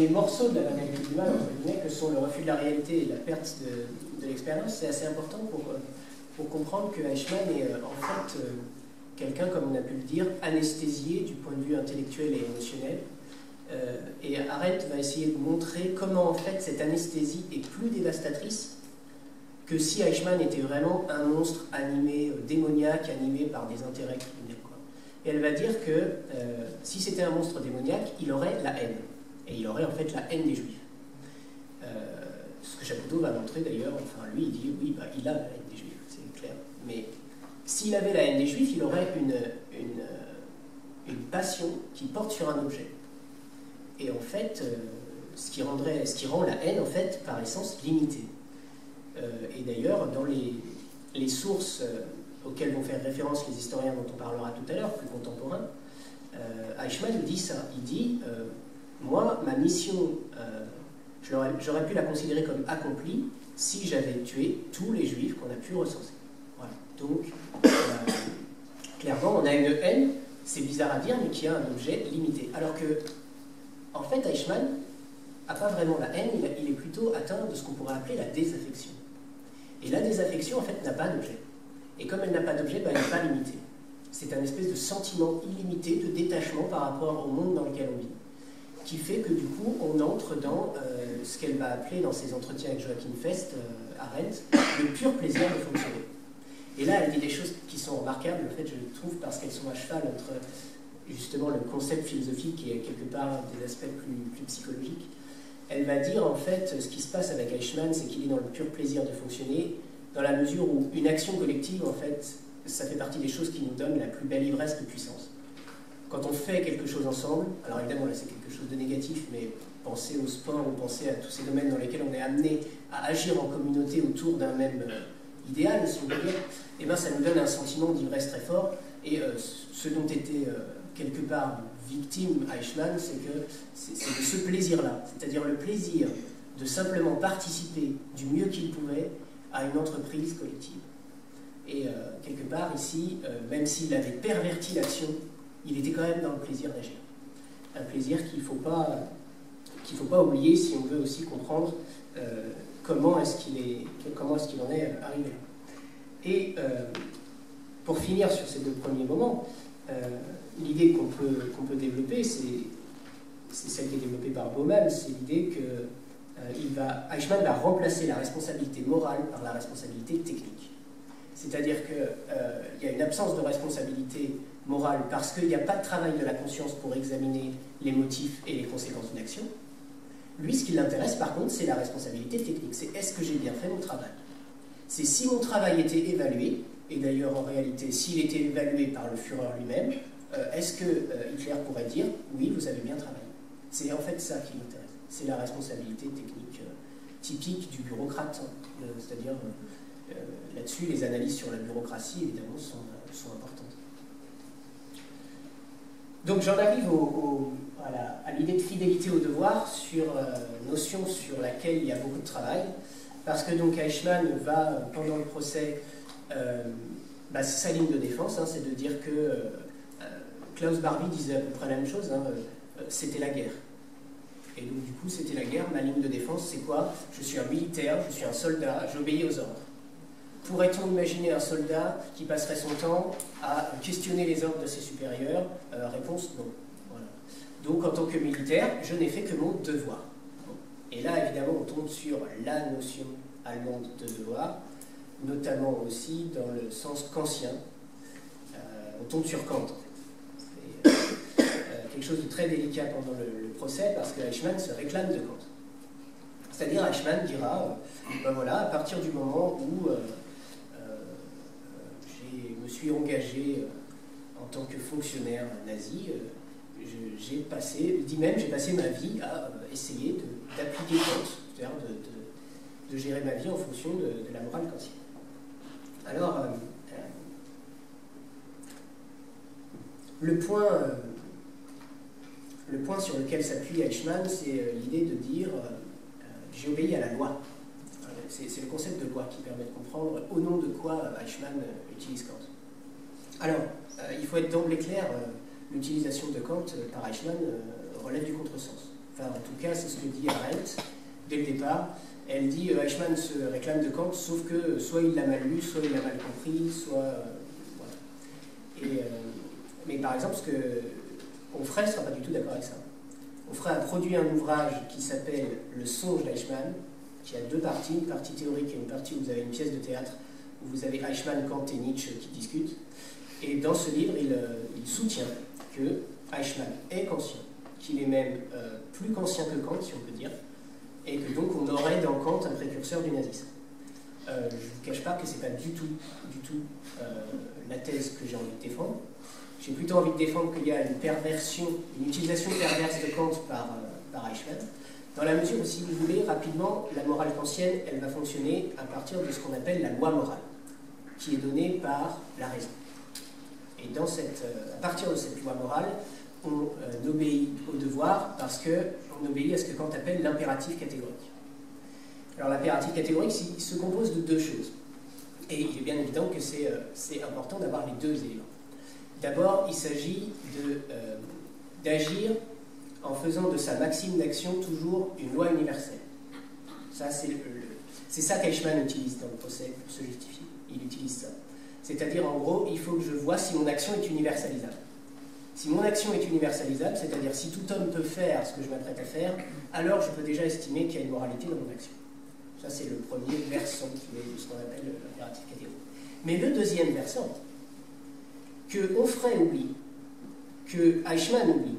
morceaux de la banalité du mal, entre guillemets, que sont le refus de la réalité et la perte de l'expérience, c'est assez important pour comprendre que Eichmann est en fait quelqu'un, comme on a pu le dire, anesthésié du point de vue intellectuel et émotionnel. Et Arendt va essayer de montrer comment en fait cette anesthésie est plus dévastatrice que si Eichmann était vraiment un monstre animé, démoniaque, animé par des intérêts criminels, quoi. Et elle va dire que si c'était un monstre démoniaque, il aurait la haine. Et il aurait en fait la haine des Juifs. Ce que Chapoutot va montrer d'ailleurs, enfin lui il dit oui, bah, il a la haine des Juifs, c'est clair. Mais s'il avait la haine des Juifs, il aurait une passion qui porte sur un objet. Et en fait, ce qui rend la haine en fait par essence limitée. Et d'ailleurs, dans les sources auxquelles vont faire référence les historiens dont on parlera tout à l'heure, plus contemporains, Eichmann dit ça. Il dit moi, ma mission, j'aurais pu la considérer comme accomplie si j'avais tué tous les Juifs qu'on a pu recenser. Voilà. Donc, clairement, on a une haine, c'est bizarre à dire, mais qui a un objet limité. Alors que, en fait, Eichmann n'a pas vraiment la haine, il est plutôt atteint de ce qu'on pourrait appeler la désaffection. Et la désaffection, en fait, n'a pas d'objet. Et comme elle n'a pas d'objet, elle n'est pas limitée. C'est un espèce de sentiment illimité de détachement par rapport au monde dans lequel on vit, qui fait que du coup, on entre dans ce qu'elle va appeler dans ses entretiens avec Joachim Fest, Arendt, le pur plaisir de fonctionner. Et là, elle dit des choses qui sont remarquables, en fait, je trouve, parce qu'elles sont à cheval entre justement le concept philosophique et quelque part des aspects plus psychologiques. Elle va dire, en fait, ce qui se passe avec Eichmann, c'est qu'il est dans le pur plaisir de fonctionner, dans la mesure où une action collective, en fait, ça fait partie des choses qui nous donnent la plus belle ivresse de puissance. Quand on fait quelque chose ensemble, alors évidemment là c'est quelque chose de négatif, mais pensez au sport ou pensez à tous ces domaines dans lesquels on est amené à agir en communauté autour d'un même idéal, si on peut dire, et bien ça nous donne un sentiment d'ivresse très fort. Et ce dont était quelque part victime Eichmann, c'est de ce plaisir-là, c'est-à-dire le plaisir de simplement participer du mieux qu'il pouvait à une entreprise collective. Et quelque part ici, même s'il avait perverti l'action, il était quand même dans le plaisir d'agir. Un plaisir qu'il ne faut pas oublier si on veut aussi comprendre comment est-ce qu'il en est arrivé. Et pour finir sur ces deux premiers moments, l'idée qu'on peut développer, c'est celle qui est développée par Bauman, c'est l'idée que Eichmann va remplacer la responsabilité morale par la responsabilité technique. C'est-à-dire qu'il y a une absence de responsabilité morale parce qu'il n'y a pas de travail de la conscience pour examiner les motifs et les conséquences d'une action. Lui, ce qui l'intéresse par contre, c'est la responsabilité technique. C'est est-ce que j'ai bien fait mon travail? C'est si mon travail était évalué, et d'ailleurs en réalité, s'il était évalué par le Führer lui-même, est-ce que Hitler pourrait dire « oui, vous avez bien travaillé ». C'est en fait ça qui m'intéresse. C'est la responsabilité technique typique du bureaucrate. C'est-à-dire, là-dessus, les analyses sur la bureaucratie, évidemment, sont importantes. Donc j'en arrive à l'idée de fidélité au devoir, notion sur laquelle il y a beaucoup de travail, parce que donc Eichmann va, pendant le procès, c'est sa ligne de défense, hein, c'est de dire que Klaus Barbie disait à peu près la même chose, hein, c'était la guerre. Et donc du coup, c'était la guerre, ma ligne de défense, c'est quoi? Je suis un militaire, je suis un soldat, j'obéis aux ordres. Pourrait-on imaginer un soldat qui passerait son temps à questionner les ordres de ses supérieurs? Réponse non. Voilà. Donc en tant que militaire, je n'ai fait que mon devoir. Et là, évidemment, on tombe sur la notion allemande de devoir, notamment aussi dans le sens kantien. On tombe sur Kant. Quelque chose de très délicat pendant le procès, parce que Eichmann se réclame de Kant. C'est-à-dire, Eichmann dira, voilà, à partir du moment où je me suis engagé en tant que fonctionnaire nazi, j'ai passé ma vie à essayer d'appliquer Kant, c'est-à-dire de gérer ma vie en fonction de la morale kantienne. Alors, le point sur lequel s'appuie Eichmann, c'est l'idée de dire j'ai obéi à la loi. C'est le concept de loi qui permet de comprendre au nom de quoi Eichmann utilise Kant. Alors, il faut être d'emblée clair, l'utilisation de Kant par Eichmann relève du contresens. Enfin, en tout cas, c'est ce que dit Arendt dès le départ. Elle dit Eichmann se réclame de Kant, sauf que soit il l'a mal lu, soit il l'a mal compris, soit... voilà. Mais par exemple, ce que Onfray ne sera pas du tout d'accord avec ça. Onfray a produit un ouvrage qui s'appelle Le songe d'Eichmann, qui a deux parties, une partie théorique et une partie où vous avez une pièce de théâtre, où vous avez Eichmann, Kant et Nietzsche qui discutent. Et dans ce livre, il soutient que Eichmann est kantien, qu'il est même plus kantien que Kant, si on peut dire, et que donc on aurait dans Kant un précurseur du nazisme. Je ne vous cache pas que ce n'est pas du tout la thèse que j'ai envie de défendre. J'ai plutôt envie de défendre qu'il y a une perversion, une utilisation perverse de Kant par Eichmann, dans la mesure où, si vous voulez, rapidement, la morale kantienne, elle va fonctionner à partir de ce qu'on appelle la loi morale, qui est donnée par la raison. Et à partir de cette loi morale, on obéit au devoir parce qu'on obéit à ce que Kant appelle l'impératif catégorique. Alors l'impératif catégorique il se compose de deux choses. Et il est bien évident que c'est important d'avoir les deux éléments. D'abord, il s'agit d'agir en faisant de sa maxime d'action toujours une loi universelle. Ça, c'est ça qu'Eichmann utilise dans le procès pour se justifier. Il utilise ça. C'est-à-dire, en gros, il faut que je vois si mon action est universalisable. Si mon action est universalisable, c'est-à-dire si tout homme peut faire ce que je m'apprête à faire, alors je peux déjà estimer qu'il y a une moralité dans mon action. Ça, c'est le premier versant qui est ce qu'on appelle l'impératif catégorique. Mais le deuxième versant, que Onfray oublie, que Eichmann oublie,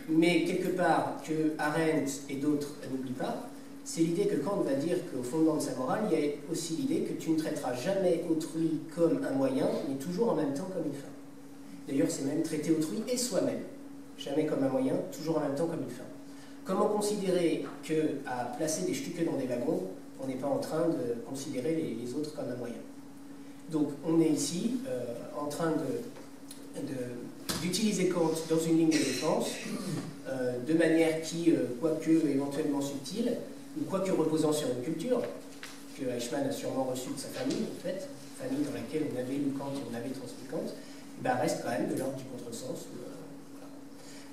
mais quelque part que Arendt et d'autres n'oublient pas, c'est l'idée que Kant va dire qu'au fondement de sa morale, il y a aussi l'idée que tu ne traiteras jamais autrui comme un moyen, mais toujours en même temps comme une fin. D'ailleurs, c'est même traiter autrui et soi-même. Jamais comme un moyen, toujours en même temps comme une fin. Comment considérer qu'à placer des stuckes dans des wagons, on n'est pas en train de considérer les autres comme un moyen? Donc, on est ici en train d'utiliser Kant dans une ligne de défense, de manière qui, quoique éventuellement subtile, ou quoique reposant sur une culture, que Eichmann a sûrement reçue de sa famille, en fait, famille dans laquelle on avait lu Kant et on avait transmis Kant, reste quand même de l'ordre du contresens.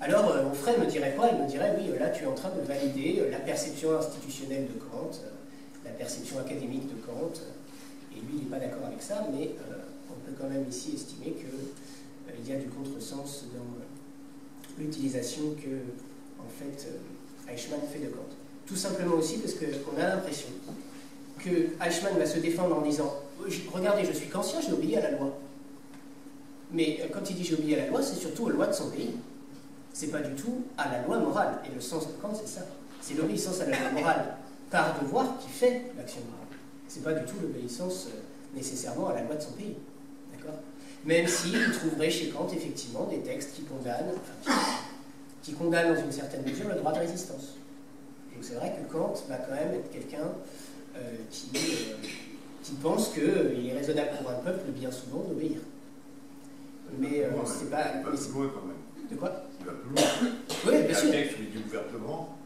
Voilà. Alors, Onfray me dirait quoi? Il me dirait, oui, là, tu es en train de valider la perception institutionnelle de Kant, la perception académique de Kant, et lui, il n'est pas d'accord avec ça, mais on peut quand même ici estimer qu'il y a du contresens dans l'utilisation que, en fait, Eichmann fait de Kant. Tout simplement aussi parce qu'on a l'impression que Eichmann va se défendre en disant « Regardez, je suis kantien, j'ai obéi à la loi ». Mais quand il dit « j'ai obéi à la loi », c'est surtout aux lois de son pays. C'est pas du tout à la loi morale. Et le sens de Kant, c'est ça. C'est l'obéissance à la loi morale par devoir qui fait l'action morale. C'est pas du tout l'obéissance nécessairement à la loi de son pays. D'accord? Même si vous trouverez chez Kant, effectivement, des textes qui condamnent, qui condamnent dans une certaine mesure le droit de résistance. Donc c'est vrai que Kant va quand même être quelqu'un qui pense qu'il est raisonnable pour un peuple, bien souvent, d'obéir. Mais c'est pas...
Il va plus loin quand même.
De quoi?
Il va plus loin.
Oui, bien
un
sûr.
texte où il dit ouvertement,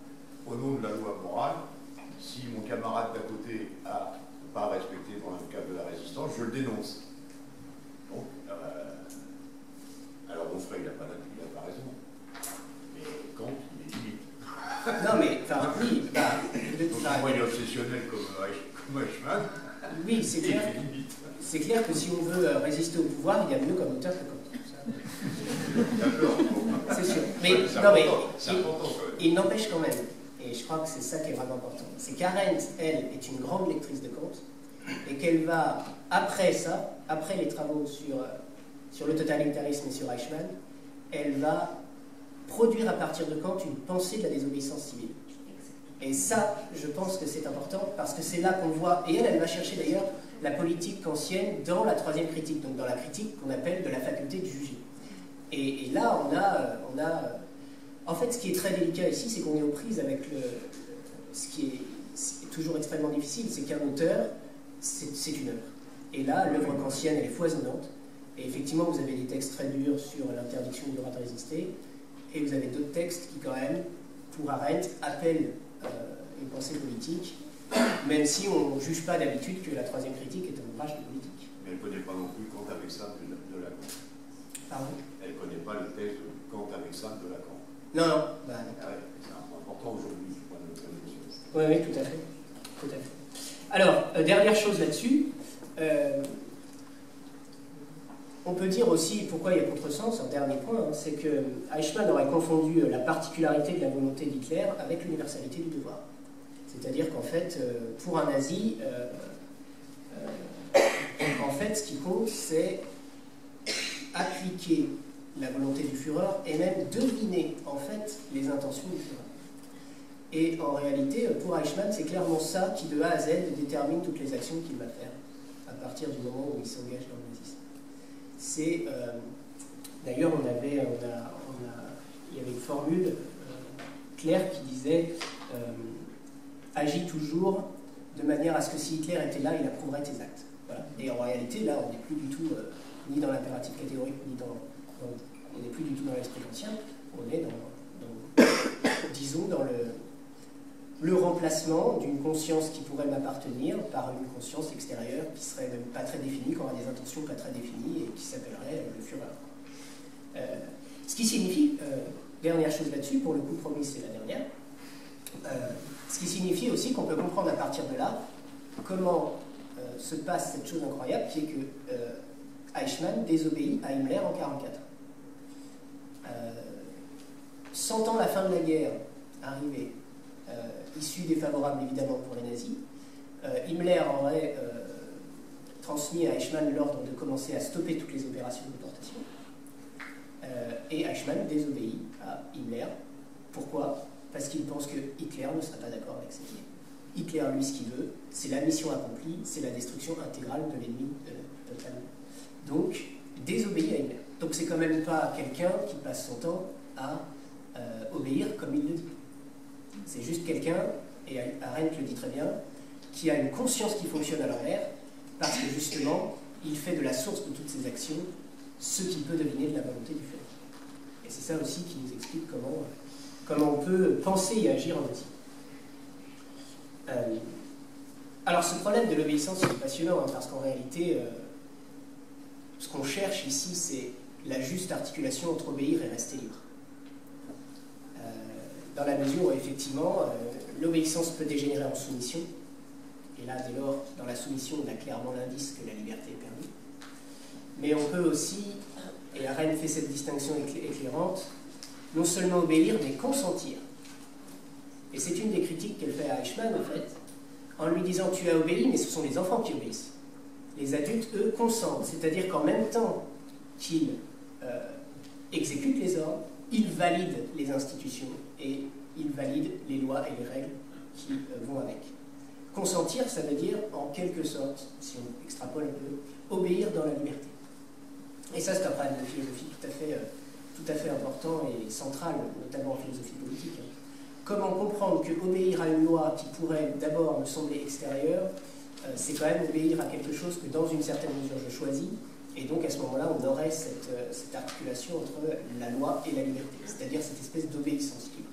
au nom de la loi morale, si mon camarade d'à côté n'a pas respecté dans le cadre de la résistance, je le dénonce. Donc, alors Onfray, il n'a pas raison. Mais Kant, il est limite.
Non, mais, enfin, oui,
Donc, moi, il est obsessionnel comme Eichmann.
oui, c'est clair.
Il est limite.
C'est clair que si on veut résister au pouvoir, il y a mieux comme auteur que comme.
D'accord.
C'est sûr. Mais,
C'est
non, mais
important, quand même.
il n'empêche quand même, et je crois que c'est ça qui est vraiment important, c'est qu'Arendt, elle, est une grande lectrice de Kant, et qu'elle va, après ça, après les travaux sur le totalitarisme et sur Eichmann, elle va produire à partir de Kant une pensée de la désobéissance civile. Et ça, je pense que c'est important, parce que c'est là qu'on voit, et elle va chercher d'ailleurs la politique kantienne dans la troisième critique, donc dans la critique qu'on appelle de la faculté de juger. Et là, on a en fait, ce qui est très délicat ici, c'est qu'on est aux prises avec ce qui est toujours extrêmement difficile, c'est qu'un auteur, c'est une œuvre. Et là, l'œuvre kantienne, elle est foisonnante. Et effectivement, vous avez des textes très durs sur l'interdiction du droit de résister, et vous avez d'autres textes qui, quand même, pour Arendt, appellent une pensée politique, même si on ne juge pas d'habitude que la troisième critique est un ouvrage de politique.
Mais elle ne connaît pas non plus Kant avec ça de Lacan.
Pardon ?
Elle ne connaît pas le texte de Kant avec ça de Lacan.
Non, non. Bah,
Ah ouais, c'est important aujourd'hui, du point de vue de la notion.
oui, oui, tout à fait. Tout à fait. Alors, dernière chose là-dessus, on peut dire aussi pourquoi il y a contresens, un dernier point, hein, c'est que Eichmann aurait confondu la particularité de la volonté d'Hitler avec l'universalité du devoir. C'est-à-dire qu'en fait, pour un nazi, en fait, ce qui compte, c'est appliquer la volonté du Führer et même deviner, en fait, les intentions du Führer. Et en réalité, pour Eichmann, c'est clairement ça qui, de A à Z, détermine toutes les actions qu'il va faire à partir du moment où il s'engage dans le nazisme. C'est, d'ailleurs, il y avait une formule claire qui disait agis toujours de manière à ce que si Hitler était là, il approuverait tes actes. Voilà. Et en réalité, là, on n'est plus du tout ni dans l'impératif catégorique, ni on n'est plus du tout dans l'esprit ancien, on est disons, dans le remplacement d'une conscience qui pourrait m'appartenir par une conscience extérieure qui serait même pas très définie, qui aurait des intentions pas très définies et qui s'appellerait le Führer. Ce qui signifie, dernière chose là-dessus, pour le coup promis c'est la dernière, ce qui signifie aussi qu'on peut comprendre à partir de là comment se passe cette chose incroyable qui est que Eichmann désobéit à Himmler en 1944. Sentant la fin de la guerre arriver, issue défavorable évidemment pour les nazis, Himmler aurait transmis à Eichmann l'ordre de commencer à stopper toutes les opérations de déportation. Et Eichmann désobéit à Himmler. Pourquoi ? Parce qu'il pense que Hitler ne sera pas d'accord avec cette idée. Hitler, lui, ce qu'il veut, c'est la mission accomplie, c'est la destruction intégrale de l'ennemi total. Donc, désobéit à Himmler. Donc, c'est quand même pas quelqu'un qui passe son temps à obéir comme il le dit. C'est juste quelqu'un, et Arendt le dit très bien, qui a une conscience qui fonctionne à l'envers, parce que justement, il fait de la source de toutes ses actions ce qu'il peut deviner de la volonté du Führer. Et c'est ça aussi qui nous explique comment on peut penser et agir en nazi. Alors ce problème de l'obéissance est passionnant, hein, parce qu'en réalité, ce qu'on cherche ici, c'est la juste articulation entre obéir et rester libre. Dans la mesure où, effectivement, l'obéissance peut dégénérer en soumission, et là, dès lors, dans la soumission, on a clairement l'indice que la liberté est perdue. Mais on peut aussi, et Arendt fait cette distinction éclairante, non seulement obéir, mais consentir. Et c'est une des critiques qu'elle fait à Eichmann, en fait, en lui disant « tu as obéi, mais ce sont les enfants qui obéissent ». Les adultes, eux, consentent, c'est-à-dire qu'en même temps qu'ils exécutent les ordres, ils valident les institutions et ils valident les lois et les règles qui vont avec. Consentir, ça veut dire, en quelque sorte, si on extrapole un peu, obéir dans la liberté. Et ça, c'est un problème de philosophie tout à fait important et central, notamment en philosophie politique. Comment comprendre que obéir à une loi qui pourrait d'abord me sembler extérieure, c'est quand même obéir à quelque chose que dans une certaine mesure je choisis, Et donc à ce moment-là, on aurait cette articulation entre la loi et la liberté, c'est-à-dire cette espèce d'obéissance libre.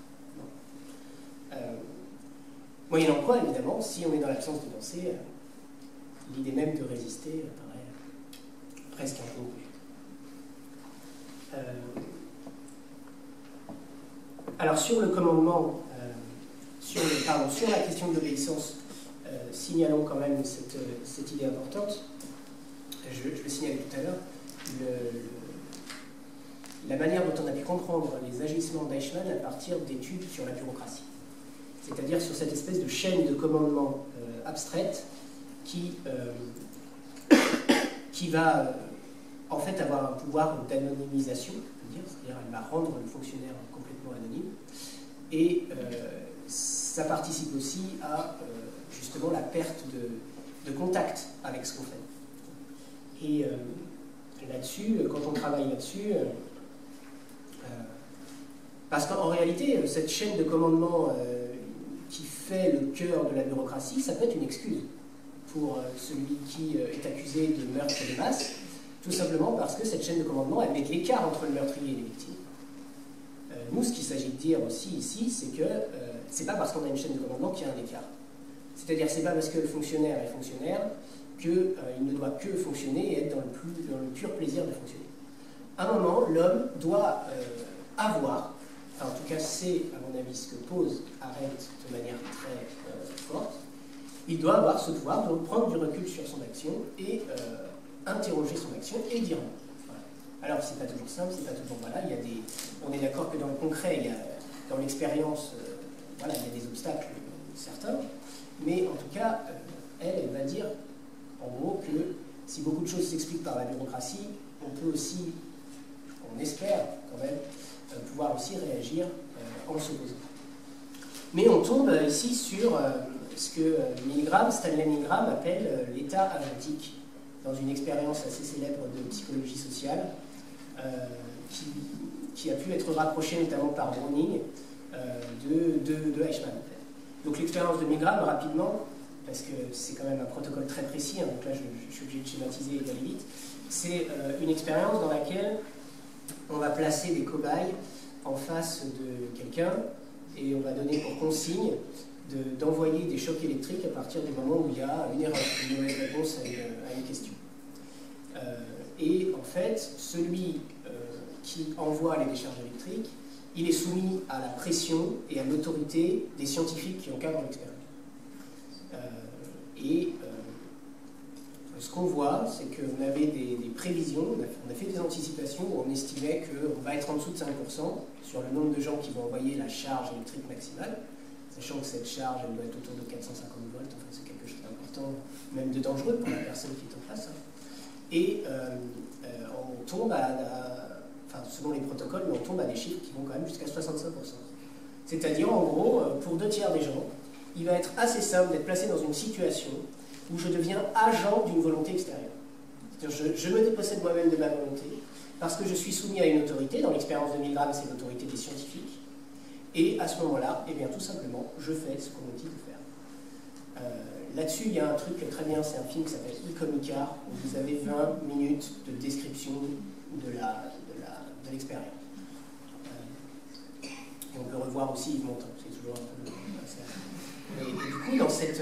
Moyennant quoi, évidemment, si on est dans l'absence de pensée, l'idée même de résister paraît presque incongrue. Alors sur le commandement, sur la question de l'obéissance, signalons quand même cette idée importante. Je le signalais tout à l'heure, la manière dont on a pu comprendre les agissements d'Eichmann à partir d'études sur la bureaucratie. C'est-à-dire sur cette espèce de chaîne de commandement abstraite qui va en fait avoir un pouvoir d'anonymisation, c'est-à-dire elle va rendre le fonctionnaire complètement anonyme, et ça participe aussi à justement la perte de contact avec ce qu'on fait. Et là-dessus, quand on travaille là-dessus, parce qu'en réalité, cette chaîne de commandement qui fait le cœur de la bureaucratie, ça peut être une excuse pour celui qui est accusé de meurtre de masse, tout simplement parce que cette chaîne de commandement, elle met de l'écart entre le meurtrier et les victimes. Nous, ce qu'il s'agit de dire aussi ici, c'est que c'est pas parce qu'on a une chaîne de commandement qu'il y a un écart. C'est-à-dire, c'est pas parce que le fonctionnaire est fonctionnaire qu'il ne doit que fonctionner et être dans le pur plaisir de fonctionner. À un moment, l'homme doit avoir, enfin, en tout cas c'est à mon avis ce que pose Arendt de manière très forte, il doit avoir ce devoir de prendre du recul sur son action et interroger son action et dire non. Voilà. Alors c'est pas toujours simple, c'est pas toujours voilà, on est d'accord que dans le concret, dans l'expérience, voilà, il y a des obstacles certains, mais en tout cas, elle va dire en gros que si beaucoup de choses s'expliquent par la bureaucratie, on peut aussi, on espère quand même, pouvoir aussi réagir en s'opposant. Mais on tombe ici sur ce que Stanley Milgram appelle l'état agentique, dans une expérience assez célèbre de psychologie sociale, qui a pu être rapprochée notamment par Browning de Eichmann. Donc l'expérience de Milgram, rapidement, parce que c'est quand même un protocole très précis, hein, donc là je suis obligé de schématiser et d'aller vite, c'est une expérience dans laquelle on va placer des cobayes en face de quelqu'un et on va donner pour consigne d'envoyer des chocs électriques à partir du moment où il y a une erreur, une mauvaise réponse à une question. Et en fait, celui qui envoie les décharges électriques, il est soumis à la pression et à l'autorité des scientifiques qui encadrent l'expérience. Ce qu'on voit, c'est qu'on avait des prévisions, on a fait des anticipations où on estimait qu'on va être en dessous de 5% sur le nombre de gens qui vont envoyer la charge électrique maximale, sachant que cette charge, elle doit être autour de 450 volts, enfin c'est quelque chose d'important, même de dangereux pour la personne qui est en face. Et on tombe enfin selon les protocoles, mais on tombe à des chiffres qui vont quand même jusqu'à 65%. C'est-à-dire, en gros, pour 2/3 des gens, il va être assez simple d'être placé dans une situation où je deviens agent d'une volonté extérieure. C'est-à-dire, je me dépossède moi-même de ma volonté, parce que je suis soumis à une autorité, dans l'expérience de Milgram, c'est l'autorité des scientifiques, et à ce moment-là, eh bien, tout simplement, je fais ce qu'on me dit de faire. Là-dessus, il y a un truc très bien, c'est un film qui s'appelle Icar, où vous avez 20 minutes de description de l'expérience. Et on peut revoir aussi Yves Montand, c'est toujours un peu... Et du coup, dans cette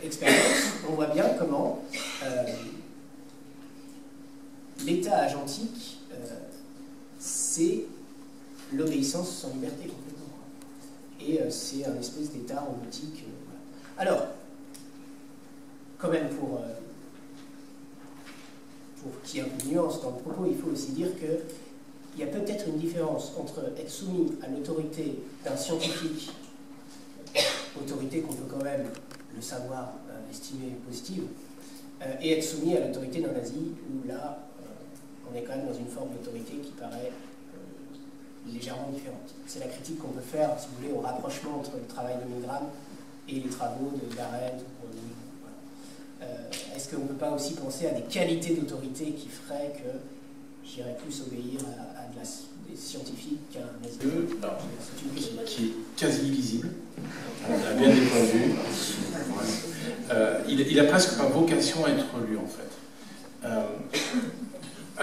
expérience, on voit bien comment l'état agentique, c'est l'obéissance sans liberté complètement. Et c'est un espèce d'état robotique. Voilà. Alors, quand même, pour qu'il y ait un peu de nuance dans le propos, il faut aussi dire qu'il y a peut-être une différence entre être soumis à l'autorité d'un scientifique, autorité qu'on peut quand même, le savoir, estimer positive, et être soumis à l'autorité d'un nazi, où là, on est quand même dans une forme d'autorité qui paraît légèrement différente. C'est la critique qu'on peut faire, si vous voulez, au rapprochement entre le travail de Milgram et les travaux d'Arendt. Voilà. Est-ce qu'on ne peut pas aussi penser à des qualités d'autorité qui feraient que j'irais plus obéir à des scientifiques qu'à un nazi?
Qui est quasi illisible, à bien des points de vue. Il a presque pas vocation à être lu, en fait.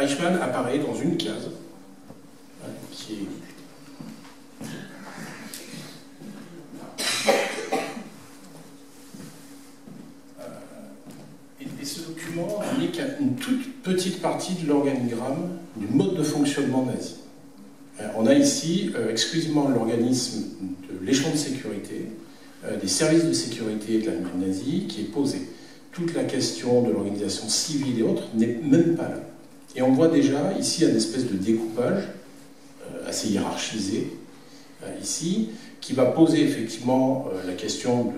Eichmann apparaît dans une case qui est et ce document n'est qu'une toute petite partie de l'organigramme du mode de fonctionnement nazi. On a ici exclusivement l'organisme de l'échelon de sécurité, des services de sécurité de l'Allemagne nazie qui est posé. Toute la question de l'organisation civile et autres n'est même pas là. Et on voit déjà ici un espèce de découpage assez hiérarchisé, ici, qui va poser effectivement la question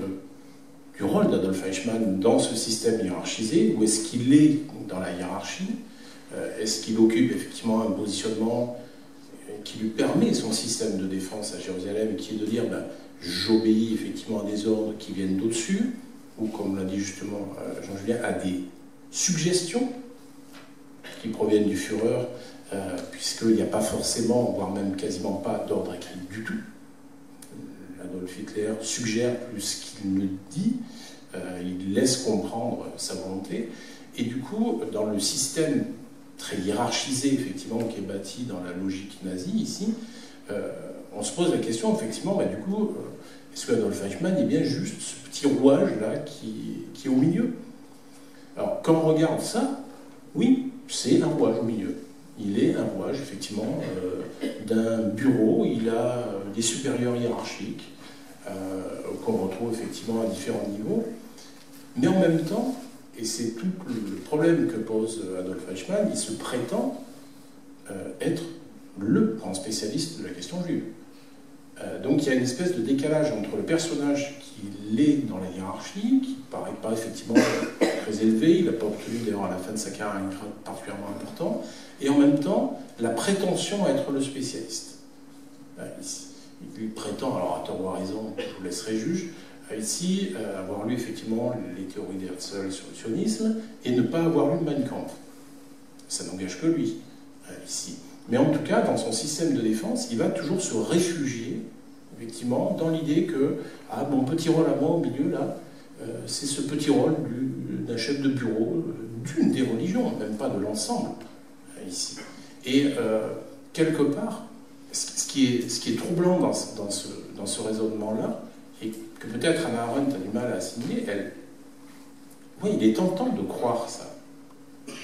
du rôle d'Adolf Eichmann dans ce système hiérarchisé. Où est-ce qu'il est dans la hiérarchie? Est-ce qu'il occupe effectivement un positionnement qui lui permet son système de défense à Jérusalem, qui est de dire ben, j'obéis effectivement à des ordres qui viennent d'au-dessus, ou comme l'a dit justement Jean-Julien, à des suggestions qui proviennent du Führer, puisqu'il n'y a pas forcément, voire même quasiment pas d'ordre écrit du tout. Adolf Hitler suggère plus qu'il ne dit, il laisse comprendre sa volonté, et du coup, dans le système très hiérarchisé, effectivement, qui est bâti dans la logique nazie, ici, on se pose la question, effectivement, bah, du coup, est-ce que Adolf Eichmann est bien juste ce petit rouage-là qui est au milieu? Alors, quand on regarde ça, oui, c'est un rouage au milieu. Il est un rouage, effectivement, d'un bureau, il a des supérieurs hiérarchiques qu'on retrouve effectivement à différents niveaux, mais en même temps, et c'est tout le problème que pose Adolf Eichmann, il se prétend être le grand spécialiste de la question juive. Donc il y a une espèce de décalage entre le personnage qui est dans la hiérarchie, qui ne paraît pas effectivement très élevé, il n'a pas obtenu d'ailleurs à la fin de sa carrière un grade particulièrement important, et en même temps la prétention à être le spécialiste. Ici, il prétend, alors à tort ou à raison, je vous laisserai juge, ici avoir lu effectivement les théories d'Herzl sur le sionisme et ne pas avoir lu Mein Kampf. Ça n'engage que lui, ici. Mais en tout cas, dans son système de défense, il va toujours se réfugier, effectivement, dans l'idée que mon petit rôle à moi au milieu, là, c'est ce petit rôle d'un chef de bureau, d'une des religions, même pas de l'ensemble, ici. Et quelque part, ce qui est troublant dans ce raisonnement-là, et que peut-être Hannah Arendt a du mal à assimiler, oui, il est tentant de croire ça.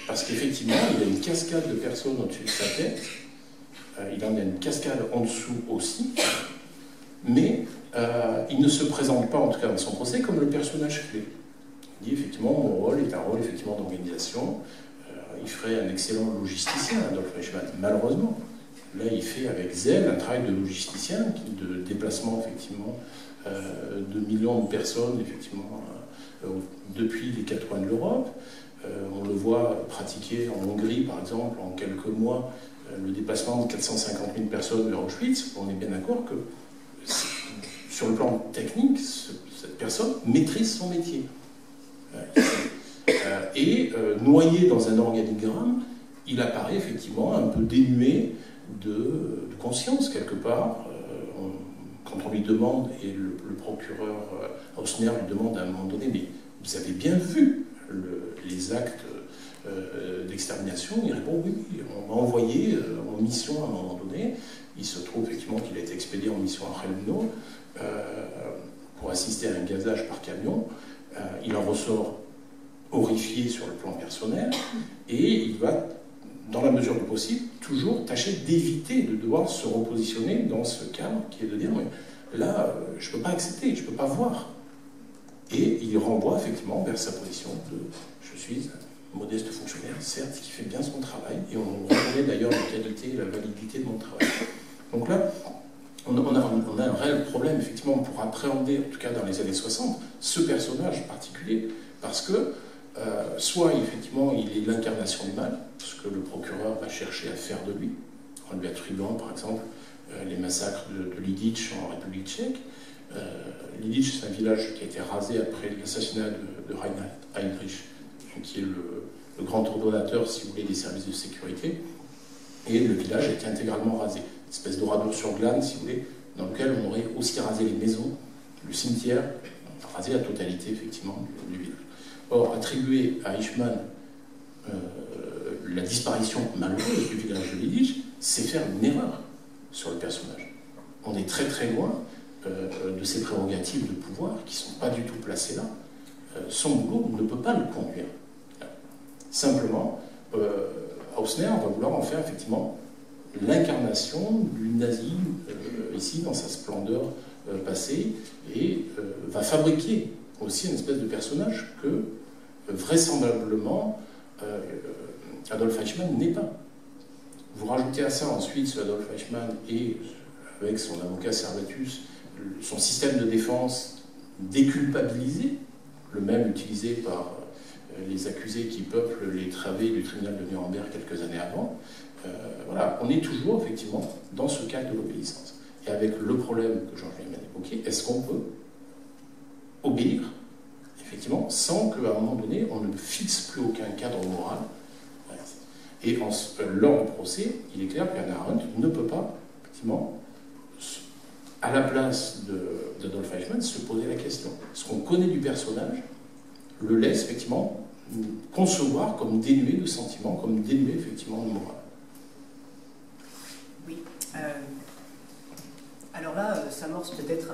Parce qu'effectivement, il y a une cascade de personnes au-dessus de sa tête, il en a une cascade en dessous aussi, mais il ne se présente pas, en tout cas dans son procès, comme le personnage clé. Il dit effectivement, mon rôle est un rôle effectivement d'organisation, il ferait un excellent logisticien, Adolf Eichmann, malheureusement. Là, il fait avec zèle un travail de logisticien, de déplacement effectivement de millions de personnes effectivement depuis les quatre coins de l'Europe. On le voit pratiquer en Hongrie, par exemple, en quelques mois, le déplacement de 450 000 personnes vers Auschwitz. On est bien d'accord que, sur le plan technique, cette personne maîtrise son métier. Et noyé dans un organigramme, il apparaît effectivement un peu dénué de conscience, quelque part. Quand on lui demande, et le procureur Hausner lui demande à un moment donné, mais vous avez bien vu les actes d'extermination? Il répond oui, on m'a envoyé en mission à un moment donné. Il se trouve effectivement qu'il a été expédié en mission à Chelmno pour assister à un gazage par camion. Il en ressort horrifié sur le plan personnel et il va, dans la mesure du possible, toujours tâcher d'éviter de devoir se repositionner dans ce cadre qui est de dire là, je ne peux pas accepter, je ne peux pas voir. Et il renvoie effectivement vers sa position de je suis un modeste fonctionnaire, certes, qui fait bien son travail, et on reconnaît d'ailleurs la qualité et la validité de mon travail. Donc là, on a un réel problème effectivement pour appréhender, en tout cas dans les années 60, ce personnage particulier, parce que soit effectivement il est l'incarnation du mal, ce que le procureur va chercher à faire de lui, en lui attribuant par exemple les massacres de Lidice en République tchèque. Lidice, c'est un village qui a été rasé après l'assassinat de Reinhard Heydrich, qui est le grand ordonnateur, si vous voulez, des services de sécurité. Et le village a été intégralement rasé. Une espèce de radeau sur glane, si vous voulez, dans lequel on aurait aussi rasé les maisons, le cimetière, rasé la totalité, effectivement, du village. Or, attribuer à Eichmann la disparition malheureuse du village de Lidige, c'est faire une erreur sur le personnage. On est très très loin de ses prérogatives de pouvoir qui ne sont pas du tout placées là. Son boulot ne peut pas le conduire. Simplement, Hausner va vouloir en faire effectivement l'incarnation du nazi ici dans sa splendeur passée et va fabriquer aussi une espèce de personnage que vraisemblablement Adolf Eichmann n'est pas. Vous rajoutez à ça ensuite ce Adolf Eichmann et avec son avocat Servatus son système de défense déculpabilisé, le même utilisé par les accusés qui peuplent les travées du tribunal de Nuremberg quelques années avant. Voilà, on est toujours effectivement dans ce cadre de l'obéissance. Et avec le problème que Georges Lehmann évoquait, est-ce qu'on peut obéir, effectivement, sans qu'à un moment donné, on ne fixe plus aucun cadre moral? Et lors du procès, il est clair qu'Hannah Arendt ne peut pas, effectivement, à la place d'Adolf Eichmann, se poser la question. Ce qu'on connaît du personnage le laisse, effectivement, concevoir comme dénué de sentiments, comme dénué, effectivement, de morale.
Oui. Alors là, s'amorce peut-être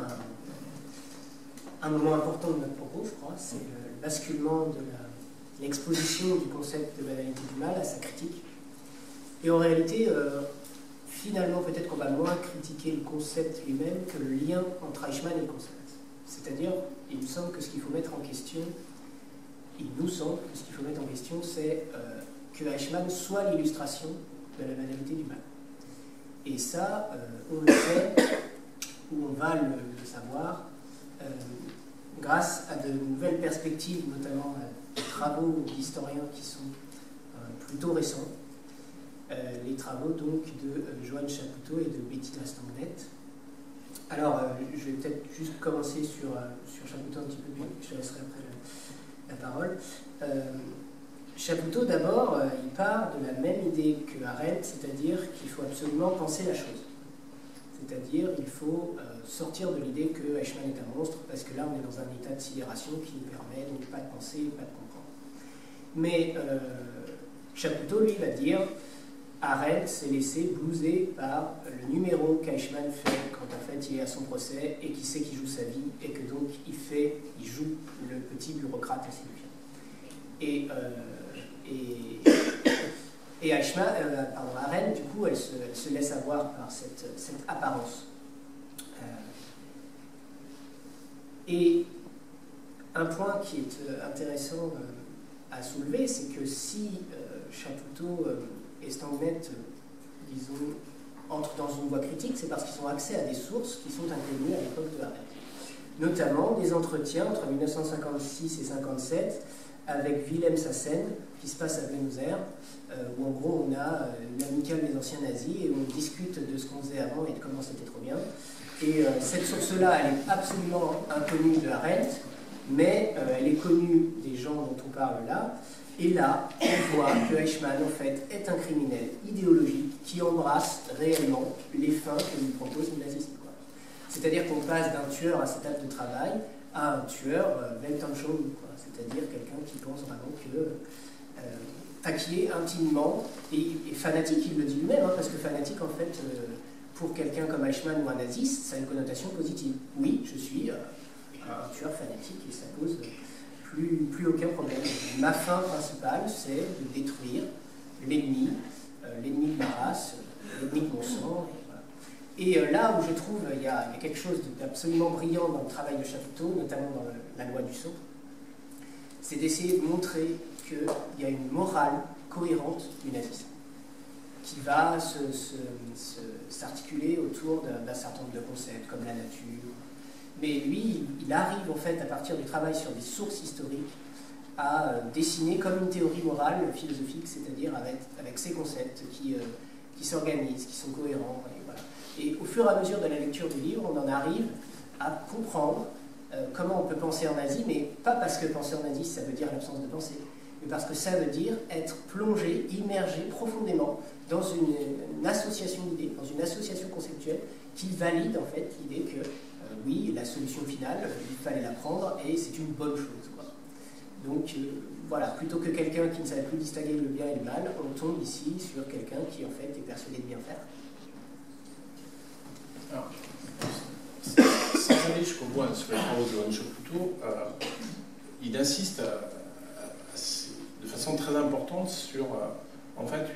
un moment important de notre propos, je crois, c'est le basculement de l'exposition du concept de banalité du mal à sa critique. Et en réalité, finalement, peut-être qu'on va moins critiquer le concept lui-même que le lien entre Eichmann et le concept. C'est-à-dire, il me semble que ce qu'il faut mettre en question, il nous semble que ce qu'il faut mettre en question, c'est que Eichmann soit l'illustration de la banalité du mal. Et ça, on le sait, ou on va le savoir, grâce à de nouvelles perspectives, notamment des travaux d'historiens qui sont plutôt récents, les travaux donc de Johann Chapoutot et de Bettina Stanglet. Alors, je vais peut-être juste commencer sur Chapoutot un petit peu plus, je te laisserai après la parole. Chapoutot, d'abord, il part de la même idée que Arendt, c'est-à-dire qu'il faut absolument penser la chose. C'est-à-dire qu'il faut sortir de l'idée que Eichmann est un monstre, parce que là, on est dans un état de sidération qui nous permet donc pas de penser, pas de comprendre. Mais Chapoutot, lui, va dire Arendt s'est laissé blouser par le numéro qu'Eichmann fait quand en fait il est à son procès et qui sait qu'il joue sa vie et que donc il joue le petit bureaucrate assez bien. Et Eichmann, Arendt, du coup, elle se laisse avoir par cette apparence. Et un point qui est intéressant à soulever, c'est que si Chapoutot et Stanglet, disons, entrent dans une voie critique, c'est parce qu'ils ont accès à des sources qui sont inconnues à l'époque de Arendt. Notamment des entretiens entre 1956 et 1957 avec Wilhelm Sassen, qui se passe à Buenos Aires, où en gros on a une amicale des anciens nazis et on discute de ce qu'on faisait avant et de comment c'était trop bien. Et cette source-là, elle est absolument inconnue de Arendt, mais elle est connue des gens dont on parle là. Et là, on voit que Eichmann, en fait, est un criminel idéologique qui embrasse réellement les fins que lui propose le nazisme. C'est-à-dire qu'on passe d'un tueur à sa table de travail à un tueur Weltanschauung, c'est-à-dire quelqu'un qui pense vraiment que... qui est intimement et fanatique, il le dit lui-même, parce que fanatique, en fait, pour quelqu'un comme Eichmann ou un naziste, ça a une connotation positive. Oui, je suis un tueur fanatique et ça pose plus aucun problème. Ma fin principale, c'est de détruire l'ennemi de ma race, l'ennemi de mon sang. Et là où je trouve il y a quelque chose d'absolument brillant dans le travail de Chapoutot, notamment dans la loi du sceau, c'est d'essayer de montrer qu'il y a une morale cohérente du nazisme qui va s'articuler autour d'un certain nombre de concepts comme la nature. Mais lui, il arrive en fait à partir du travail sur des sources historiques à dessiner comme une théorie morale philosophique, c'est-à-dire avec ces concepts qui s'organisent, qui sont cohérents. Et voilà. Et au fur et à mesure de la lecture du livre, on en arrive à comprendre comment on peut penser en nazi, mais pas parce que penser en nazi, ça veut dire l'absence de pensée, mais parce que ça veut dire être plongé, immergé profondément dans une association d'idées, dans une association conceptuelle qui valide en fait l'idée que oui, la solution finale, il fallait la prendre et c'est une bonne chose, quoi. Donc voilà, plutôt que quelqu'un qui ne savait plus distinguer le bien et le mal, on tombe ici sur quelqu'un qui en fait est persuadé de bien faire.
Alors, sans aller jusqu'au bout sur les travaux de Juan Chapoutot, il insiste de façon très importante sur en fait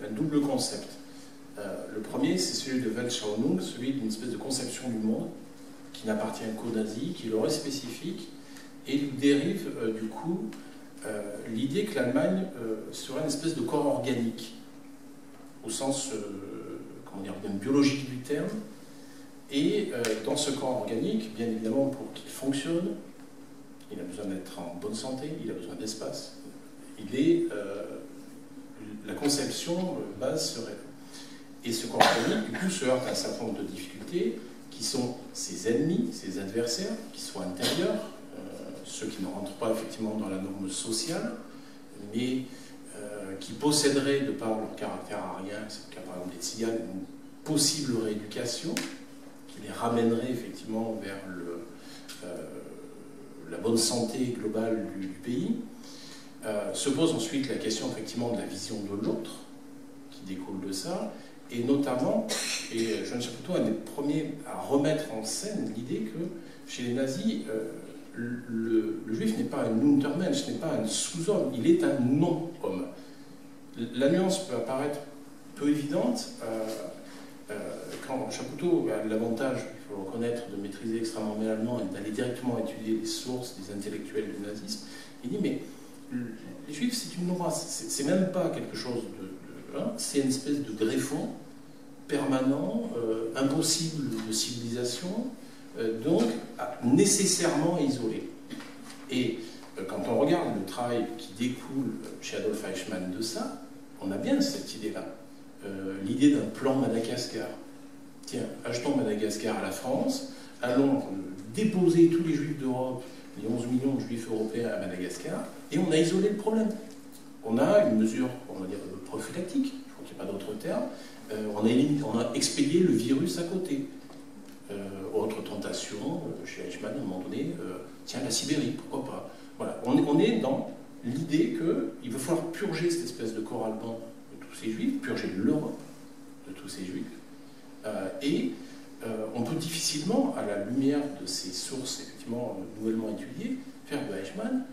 un double concept. Le premier, c'est celui de Weltanschauung, celui d'une espèce de conception du monde qui n'appartient qu'aux nazis, qui leur est spécifique, et il dérive du coup l'idée que l'Allemagne serait une espèce de corps organique, au sens comment dire, même biologique du terme, et dans ce corps organique, bien évidemment, pour qu'il fonctionne, il a besoin d'être en bonne santé, il a besoin d'espace. La conception base serait. Et ce corps organique, du coup, se heurte à un certain nombre de difficultés qui sont ses ennemis, ses adversaires, qui sont intérieurs, ceux qui ne rentrent pas effectivement dans la norme sociale, mais qui posséderaient, de par leur caractère arien, c'est le cas par exemple des tziganes, une possible rééducation, qui les ramènerait effectivement vers la bonne santé globale du pays. Se pose ensuite la question effectivement de la vision de l'autre, qui découle de ça, et notamment, et Juan Chapoutot est un des premiers à remettre en scène l'idée que chez les nazis, le juif n'est pas un Untermensch, n'est pas un sous-homme, il est un non-homme. La nuance peut apparaître peu évidente quand Chapoutot a l'avantage, il faut le reconnaître, de maîtriser extrêmement bien l'allemand et d'aller directement étudier les sources des intellectuels du nazisme. Il dit mais les juifs c'est une race, c'est même pas quelque chose c'est une espèce de greffon permanent, impossible de civilisation, donc nécessairement isolé. Et quand on regarde le travail qui découle chez Adolf Eichmann de ça, on a bien cette idée-là. L'idée d'un plan Madagascar. Tiens, achetons Madagascar à la France, allons déposer tous les juifs d'Europe, les 11 millions de juifs européens à Madagascar, et on a isolé le problème. On a une mesure, on va dire, prophylactique, je crois qu'il n'y a pas d'autre terme, on a expédié le virus à côté. Autre tentation, chez Eichmann, à un moment donné, tiens, la Sibérie, pourquoi pas. Voilà, on est dans l'idée qu'il va falloir purger cette espèce de corps allemand de tous ces juifs, purger l'Europe de tous ces juifs, et on peut difficilement, à la lumière de ces sources effectivement nouvellement étudiées, faire de Eichmann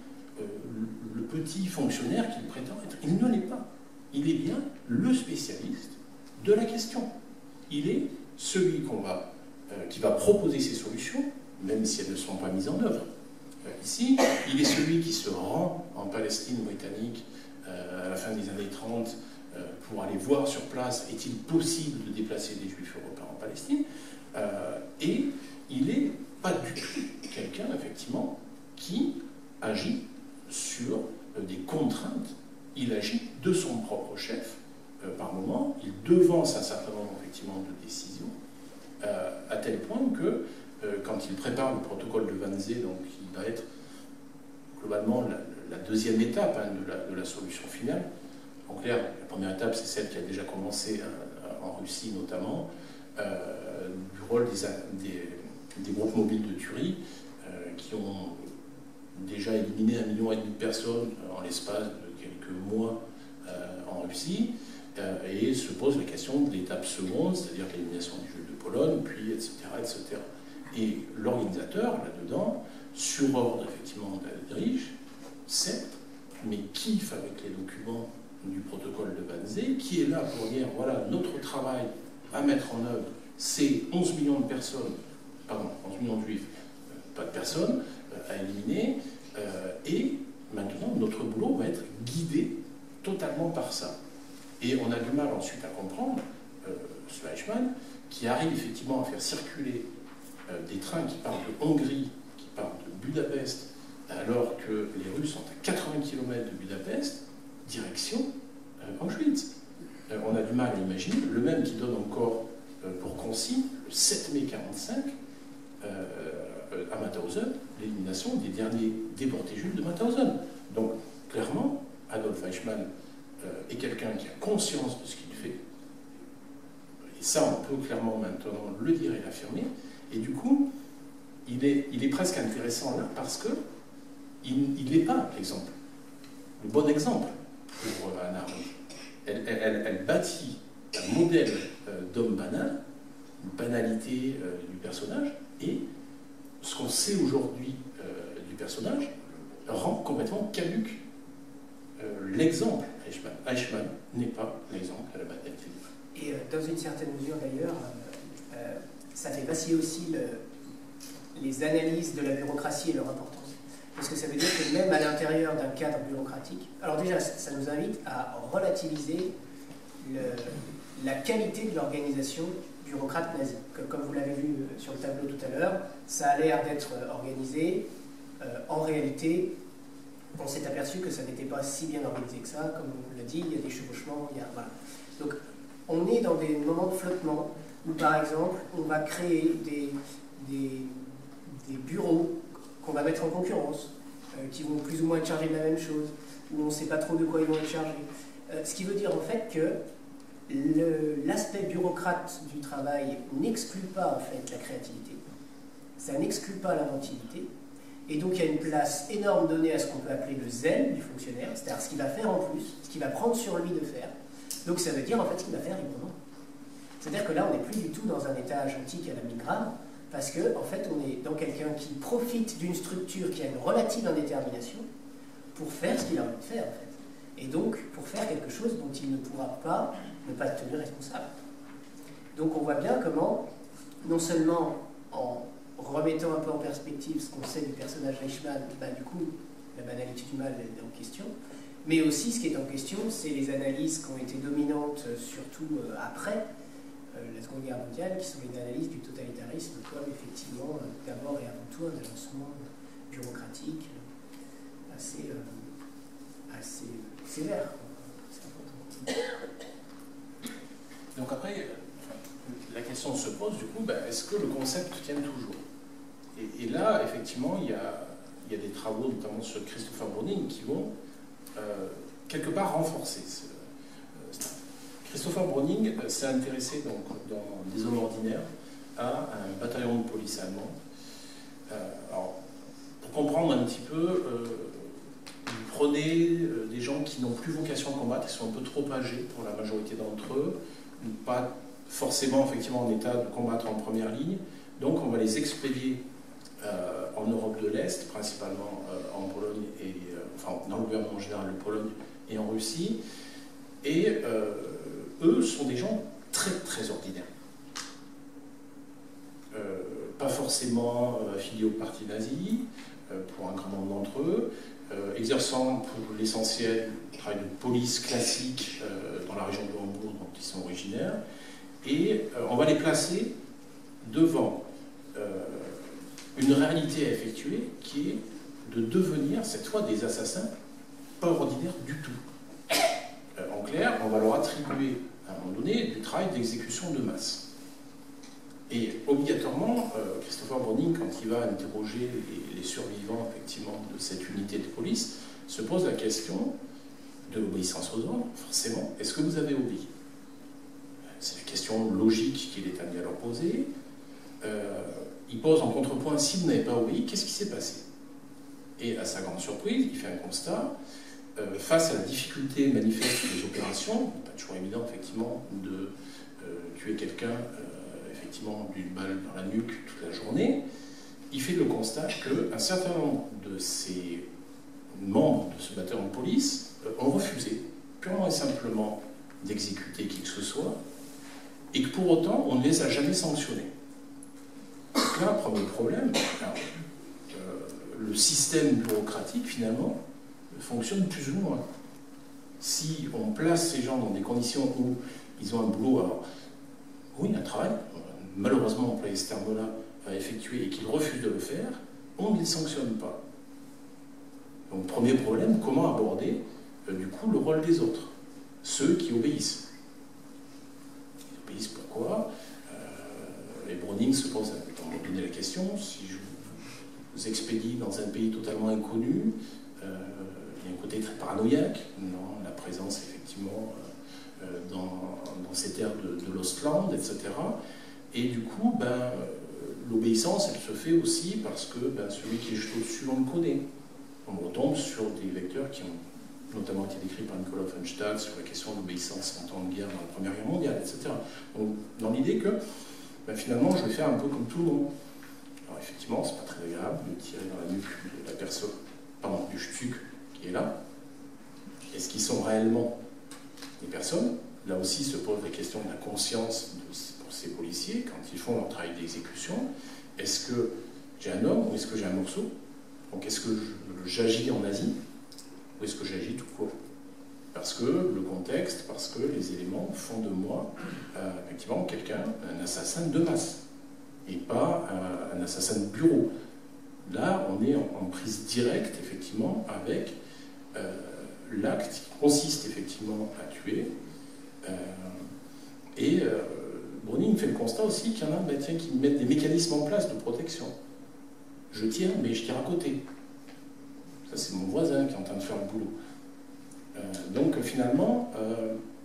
le petit fonctionnaire qu'il prétend être. Il ne l'est pas. Il est bien le spécialiste de la question. Il est celui qui va proposer ces solutions, même si elles ne sont pas mises en œuvre. Ici, il est celui qui se rend en Palestine britannique à la fin des années 30 pour aller voir sur place, est-il possible de déplacer des juifs européens en Palestine, et il n'est pas du tout quelqu'un, effectivement, qui agit sur des contraintes. Il agit de son propre chef, par moment, il devance un certain nombre, effectivement, de décisions, à tel point que, quand il prépare le protocole de Wannsee, donc qui va être globalement la deuxième étape de la solution finale. En clair, la première étape, c'est celle qui a déjà commencé en Russie notamment, du rôle des groupes mobiles de tuerie, qui ont déjà éliminé 1,5 million de personnes en l'espace de quelques mois en Russie, et se pose la question de l'étape seconde, c'est-à-dire l'élimination du juif de Pologne, puis etc. etc. Et l'organisateur, là-dedans, sur ordre effectivement d'Aldrich, certes, mais kiffe avec les documents du protocole de Wannsee, qui est là pour dire, voilà, notre travail à mettre en œuvre, c'est 11 millions de personnes, pardon, 11 millions de juifs, pas de personnes, à éliminer, et maintenant, notre boulot va être guidé totalement par ça. Et on a du mal ensuite à comprendre, ce Eichmann, qui arrive effectivement à faire circuler des trains qui partent de Hongrie, qui partent de Budapest, alors que les Russes sont à 80 km de Budapest, direction Auschwitz. On a du mal à imaginer, le même qui donne encore pour consigne, le 7 mai 1945, à Mauthausen, l'élimination des derniers déportés juifs de Mauthausen. Donc, clairement, Adolf Eichmann est quelqu'un qui a conscience de ce qu'il fait, et ça, on peut clairement maintenant le dire et l'affirmer, et du coup, il est presque intéressant là, parce que il n'est pas l'exemple, le bon exemple pour Hannah Arendt. Elle bâtit un modèle d'homme banal, une banalité du personnage, et ce qu'on sait aujourd'hui du personnage rend complètement caduque l'exemple Eichmann. Eichmann n'est pas l'exemple de la banalité du mal.
Et dans une certaine mesure d'ailleurs, ça fait vaciller aussi les analyses de la bureaucratie et leur importance. Parce que ça veut dire que même à l'intérieur d'un cadre bureaucratique, alors déjà ça nous invite à relativiser la qualité de l'organisation bureaucrate nazie. Comme vous l'avez vu sur le tableau tout à l'heure, ça a l'air d'être organisé. En réalité, on s'est aperçu que ça n'était pas si bien organisé que ça. Comme on l'a dit, il y a des chevauchements, voilà. Donc on est dans des moments de flottement où par exemple on va créer des bureaux qu'on va mettre en concurrence, qui vont plus ou moins être chargés de la même chose, où on ne sait pas trop de quoi ils vont être chargés. Ce qui veut dire en fait que l'aspect bureaucrate du travail n'exclut pas en fait la créativité, ça n'exclut pas l'inventivité, et donc il y a une place énorme donnée à ce qu'on peut appeler le zèle du fonctionnaire, c'est-à-dire ce qu'il va faire en plus, ce qu'il va prendre sur lui de faire. Donc ça veut dire en fait ce qu'il va faire librement. C'est-à-dire que là on n'est plus du tout dans un étage antique à la Milgram, parce qu'en en fait on est dans quelqu'un qui profite d'une structure qui a une relative indétermination pour faire ce qu'il a envie de faire en fait. Et donc pour faire quelque chose dont il ne pourra pas ne pas être tenu responsable. Donc on voit bien comment, non seulement en remettant un peu en perspective ce qu'on sait du personnage Eichmann, du coup la banalité du mal est en question, mais aussi ce qui est en question, c'est les analyses qui ont été dominantes, surtout après la Seconde Guerre mondiale, qui sont les analyses du totalitarisme comme effectivement, d'abord et avant tout, un agencement bureaucratique assez sévère.
Donc après, la question se pose du coup, est-ce que le concept tient toujours? Et là, effectivement, il y a des travaux, notamment sur Christopher Browning, qui vont quelque part renforcer ça. Christopher Browning s'est intéressé donc, dans Des hommes ordinaires à un bataillon de police allemand. Alors, pour comprendre un petit peu, vous prenez des gens qui n'ont plus vocation à combattre, qui sont un peu trop âgés pour la majorité d'entre eux, pas forcément effectivement en état de combattre en première ligne, donc on va les expédier en Europe de l'Est, principalement en Pologne, et, enfin dans le gouvernement général de Pologne et en Russie, et eux sont des gens très très ordinaires. Pas forcément affiliés au parti nazi, pour un grand nombre d'entre eux, exerçant pour l'essentiel un travail de police classique dans la région de Hambourg dont ils sont originaires, et on va les placer devant une réalité à effectuer qui est de devenir cette fois des assassins pas ordinaires du tout. En clair, on va leur attribuer à un moment donné du travail d'exécution de masse. Et obligatoirement, Christopher Browning, quand il va interroger les survivants effectivement de cette unité de police, se pose la question de l'obéissance aux ordres, forcément. Est-ce que vous avez obéi? C'est la question logique qu'il est amené à leur poser. Il pose en contrepoint, si vous n'avez pas obéi, qu'est-ce qui s'est passé? Et à sa grande surprise, il fait un constat. Face à la difficulté manifeste des opérations, pas toujours évident effectivement de tuer quelqu'un effectivement d'une balle dans la nuque toute la journée, il fait le constat qu'un certain nombre de ces membres de ce bataillon de police ont refusé purement et simplement d'exécuter qui que ce soit, et que pour autant on ne les a jamais sanctionnés. Donc là, premier problème, le système bureaucratique finalement fonctionne plus ou moins. Si on place ces gens dans des conditions où ils ont un boulot, alors oui, un travail, malheureusement employé ce terme-là, à effectuer et qu'ils refusent de le faire, on ne les sanctionne pas. Donc premier problème, comment aborder du coup le rôle des autres, ceux qui obéissent. Ils obéissent pourquoi? Et Browning se pose à un moment donné la question, si je vous expédie dans un pays totalement inconnu, il y a un côté très paranoïaque dans la présence effectivement dans cette ère de l'Ostland, etc. Et du coup, l'obéissance, elle se fait aussi parce que celui qui est juste au-dessus, on le connaît. on retombe sur des vecteurs qui ont notamment été décrits par Nicolas Offenstadt sur la question de l'obéissance en temps de guerre dans la Première Guerre mondiale, etc. Donc, dans l'idée que finalement, je vais faire un peu comme tout le monde. Alors effectivement, c'est pas très agréable de tirer dans la nuque de la personne, pardon, du Stuck qui est là. Est-ce qu'ils sont réellement des personnes? Là aussi se pose la question de la conscience pour ces policiers quand ils font leur travail d'exécution. Est-ce que j'ai un homme ou est-ce que j'ai un morceau? Donc est-ce que j'agis en Asie ou est-ce que j'agis tout court? Parce que le contexte, parce que les éléments font de moi effectivement quelqu'un, un assassin de masse, et pas un assassin de bureau. Là, on est en prise directe, effectivement, avec l'acte qui consiste effectivement à tuer. Browning fait le constat aussi qu'il y en a qui mettent des mécanismes en place de protection. Je tire, mais je tire à côté. Ça, c'est mon voisin qui est en train de faire le boulot. Donc, finalement,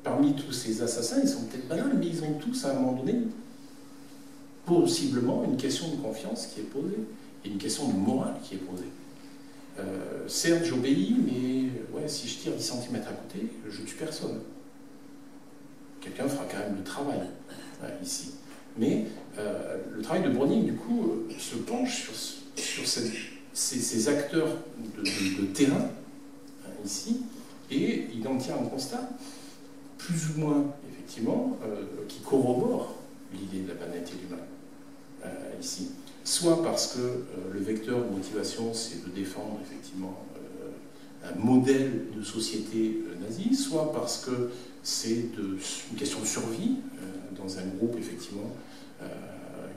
parmi tous ces assassins, ils sont peut-être banals, mais ils ont tous, à un moment donné, possiblement une question de confiance qui est posée, et une question de morale qui est posée. Certes, j'obéis, mais ouais, si je tire 10 cm à côté, je tue personne. Quelqu'un fera quand même le travail, ici. Mais le travail de Browning, du coup, se penche sur ces acteurs de terrain, ici, et il en tient un constat, plus ou moins, effectivement, qui corrobore l'idée de la banalité du mal, ici. Soit parce que le vecteur de motivation, c'est de défendre, effectivement, un modèle de société nazie, soit parce que c'est une question de survie dans un groupe, effectivement,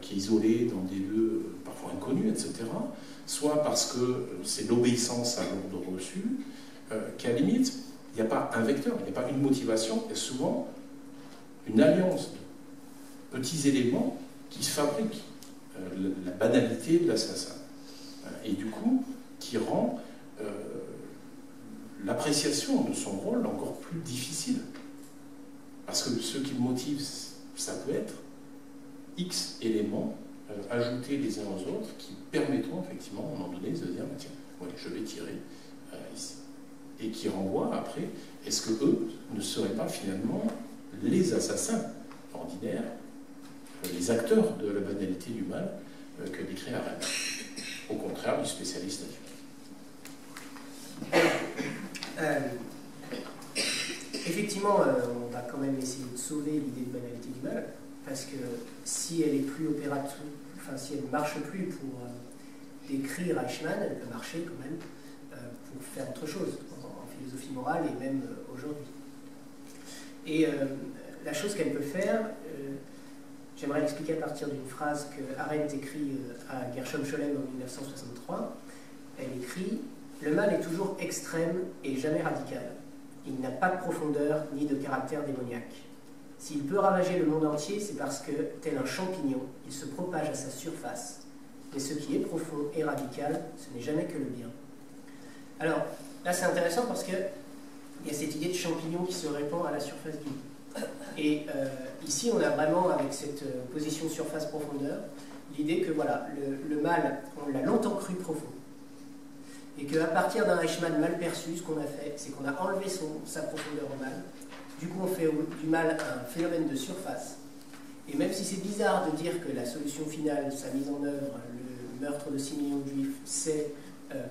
qui est isolé dans des lieux parfois inconnus, etc. Soit parce que c'est l'obéissance à l'ordre reçu, qu'à la limite, il n'y a pas un vecteur, il n'y a pas une motivation, il y a souvent une alliance de petits éléments qui fabriquent la banalité de l'assassin. Et du coup, qui rend l'appréciation de son rôle encore plus difficile. Parce que ce qui le motive, ça peut être X éléments ajoutés les uns aux autres qui permettront effectivement, à un moment donné, de se dire, tiens, ouais, je vais tirer ici. Et qui renvoie après, est-ce que eux ne seraient pas finalement les assassins ordinaires, les acteurs de la banalité du mal que décrit Arendt, au contraire du spécialiste adulte.
Effectivement, on va quand même essayer de sauver l'idée de banalité du mal, parce que si elle est plus opérative, enfin si elle ne marche plus pour décrire Eichmann, elle peut marcher quand même pour faire autre chose, en philosophie morale et même aujourd'hui. Et la chose qu'elle peut faire, j'aimerais l'expliquer à partir d'une phrase que Arendt écrit à Gershom Scholem en 1963. Elle écrit « Le mal est toujours extrême et jamais radical. Il n'a pas de profondeur ni de caractère démoniaque. S'il peut ravager le monde entier, c'est parce que, tel un champignon, il se propage à sa surface. Mais ce qui est profond et radical, ce n'est jamais que le bien. » Alors, là c'est intéressant parce qu'il y a cette idée de champignon qui se répand à la surface du monde. Et ici, on a vraiment, avec cette position surface-profondeur, l'idée que voilà, le mal, on l'a longtemps cru profond. Et qu'à partir d'un Eichmann mal perçu, ce qu'on a fait, c'est qu'on a enlevé sa profondeur au mal. Du coup, on fait du mal un phénomène de surface. Et même si c'est bizarre de dire que la solution finale, sa mise en œuvre, le meurtre de 6 millions de juifs, c'est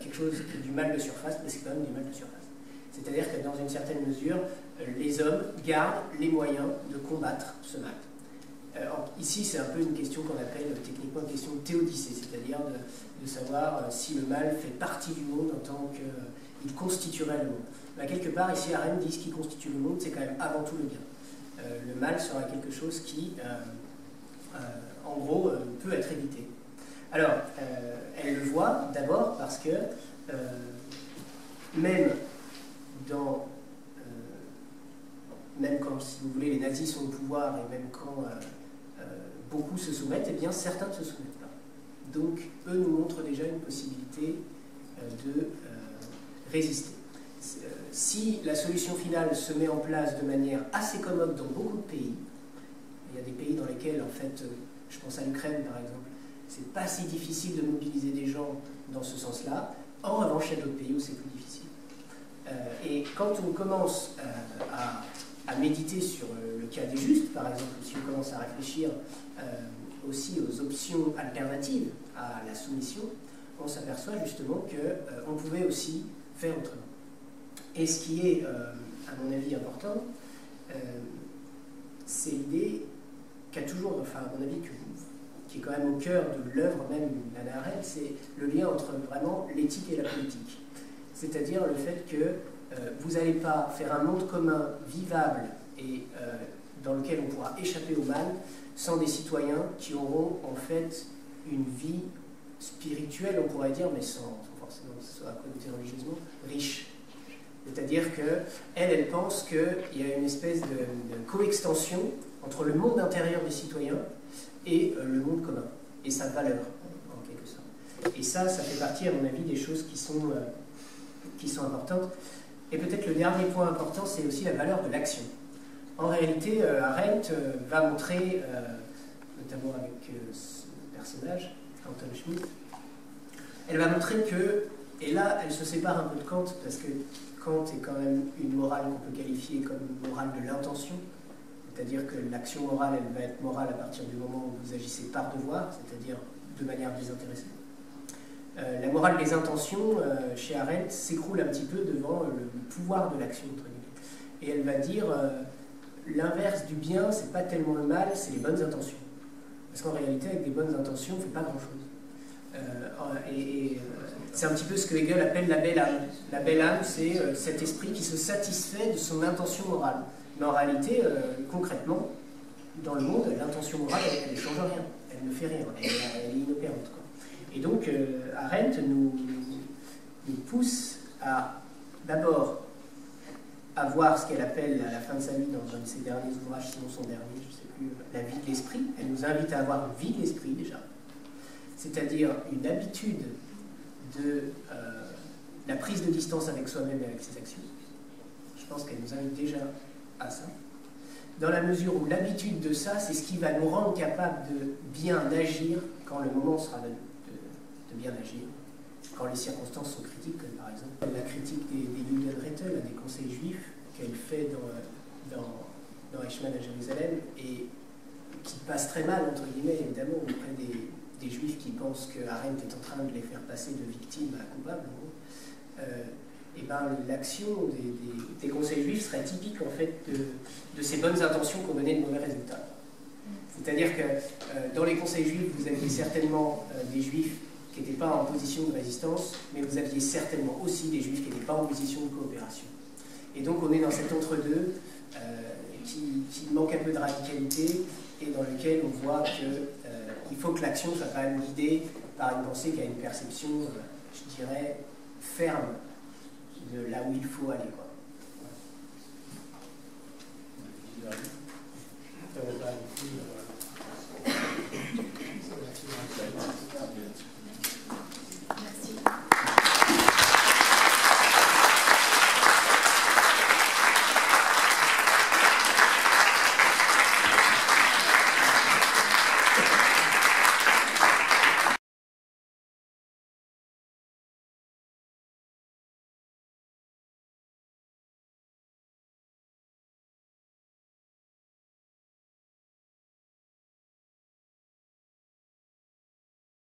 quelque chose qui est du mal de surface, mais c'est quand même du mal de surface. C'est-à-dire que dans une certaine mesure, les hommes gardent les moyens de combattre ce mal. Ici, c'est un peu une question qu'on appelle techniquement une question de théodicée, c'est-à-dire de savoir si le mal fait partie du monde en tant qu'il constituerait le monde. Mais quelque part, ici, Arendt dit ce qui constitue le monde, c'est quand même avant tout le bien. Le mal sera quelque chose qui, en gros, peut être évité. Alors, elle le voit d'abord parce que même quand, si vous voulez, les nazis sont au pouvoir et même quand beaucoup se soumettent, eh bien certains ne se soumettent pas. Donc, eux nous montrent déjà une possibilité de résister. Si la solution finale se met en place de manière assez commode dans beaucoup de pays, il y a des pays dans lesquels, en fait, je pense à l'Ukraine par exemple, c'est pas si difficile de mobiliser des gens dans ce sens-là. En revanche, chez d'autres pays où c'est plus difficile. Et quand on commence à méditer sur le cas des justes, par exemple, si on commence à réfléchir aussi aux options alternatives à la soumission, on s'aperçoit justement qu'on pouvait aussi faire autrement. Et ce qui est, à mon avis, important, c'est l'idée qu'a toujours, enfin à mon avis, qui est quand même au cœur de l'œuvre même d'Hannah Arendt, c'est le lien entre vraiment l'éthique et la politique. C'est-à-dire le fait que vous n'allez pas faire un monde commun vivable et dans lequel on pourra échapper au mal sans des citoyens qui auront en fait une vie spirituelle, on pourrait dire, mais sans forcément que ce soit connoté religieusement, riche. C'est-à-dire qu'elle pense qu'il y a une espèce de coextension entre le monde intérieur des citoyens et le monde commun, et sa valeur, en quelque sorte. Et ça fait partie, à mon avis, des choses qui sont importantes. Et peut-être le dernier point important, c'est aussi la valeur de l'action. En réalité, Arendt va montrer, notamment avec ce personnage, Anton Schmidt, elle va montrer que, et là, elle se sépare un peu de Kant, parce que Kant est quand même une morale qu'on peut qualifier comme une morale de l'intention, c'est-à-dire que l'action morale, elle va être morale à partir du moment où vous agissez par devoir, c'est-à-dire de manière désintéressée. La morale des intentions, chez Arendt, s'écroule un petit peu devant le pouvoir de l'action, entre guillemets. Et elle va dire, l'inverse du bien, c'est pas tellement le mal, c'est les bonnes intentions. Parce qu'en réalité, avec des bonnes intentions, on ne fait pas grand-chose. C'est un petit peu ce que Hegel appelle la belle âme. La belle âme, c'est cet esprit qui se satisfait de son intention morale. Mais en réalité, concrètement, dans le monde, l'intention morale, elle ne change rien. Elle ne fait rien. Elle est inopérante, quoi. Et donc, Arendt nous pousse à, d'abord, à voir ce qu'elle appelle, à la fin de sa vie, dans un de ses derniers ouvrages, sinon son dernier, je ne sais plus, la vie de l'esprit. Elle nous invite à avoir une vie de l'esprit, déjà. C'est-à-dire une habitude de la prise de distance avec soi-même et avec ses actions. Je pense qu'elle nous invite déjà à ça. Dans la mesure où l'habitude de ça, c'est ce qui va nous rendre capables de bien agir quand le moment sera de bien agir, quand les circonstances sont critiques, comme par exemple la critique des Judenräte, des conseils juifs, qu'elle fait dans Eichmann à Jérusalem, et qui passe très mal, entre guillemets, évidemment, auprès des juifs qui pensent que Arendt est en train de les faire passer de victimes à coupables. Et ben, l'action des conseils juifs serait typique en fait de ces bonnes intentions qui ont donné de mauvais résultats. C'est-à-dire que dans les conseils juifs, vous aviez certainement des juifs qui n'étaient pas en position de résistance, mais vous aviez certainement aussi des juifs qui n'étaient pas en position de coopération. Et donc on est dans cet entre-deux qui manque un peu de radicalité et dans lequel on voit qu'il faut que l'action soit quand même guidée par une pensée qui a une perception, je dirais, ferme de là où il faut aller, quoi. Voilà.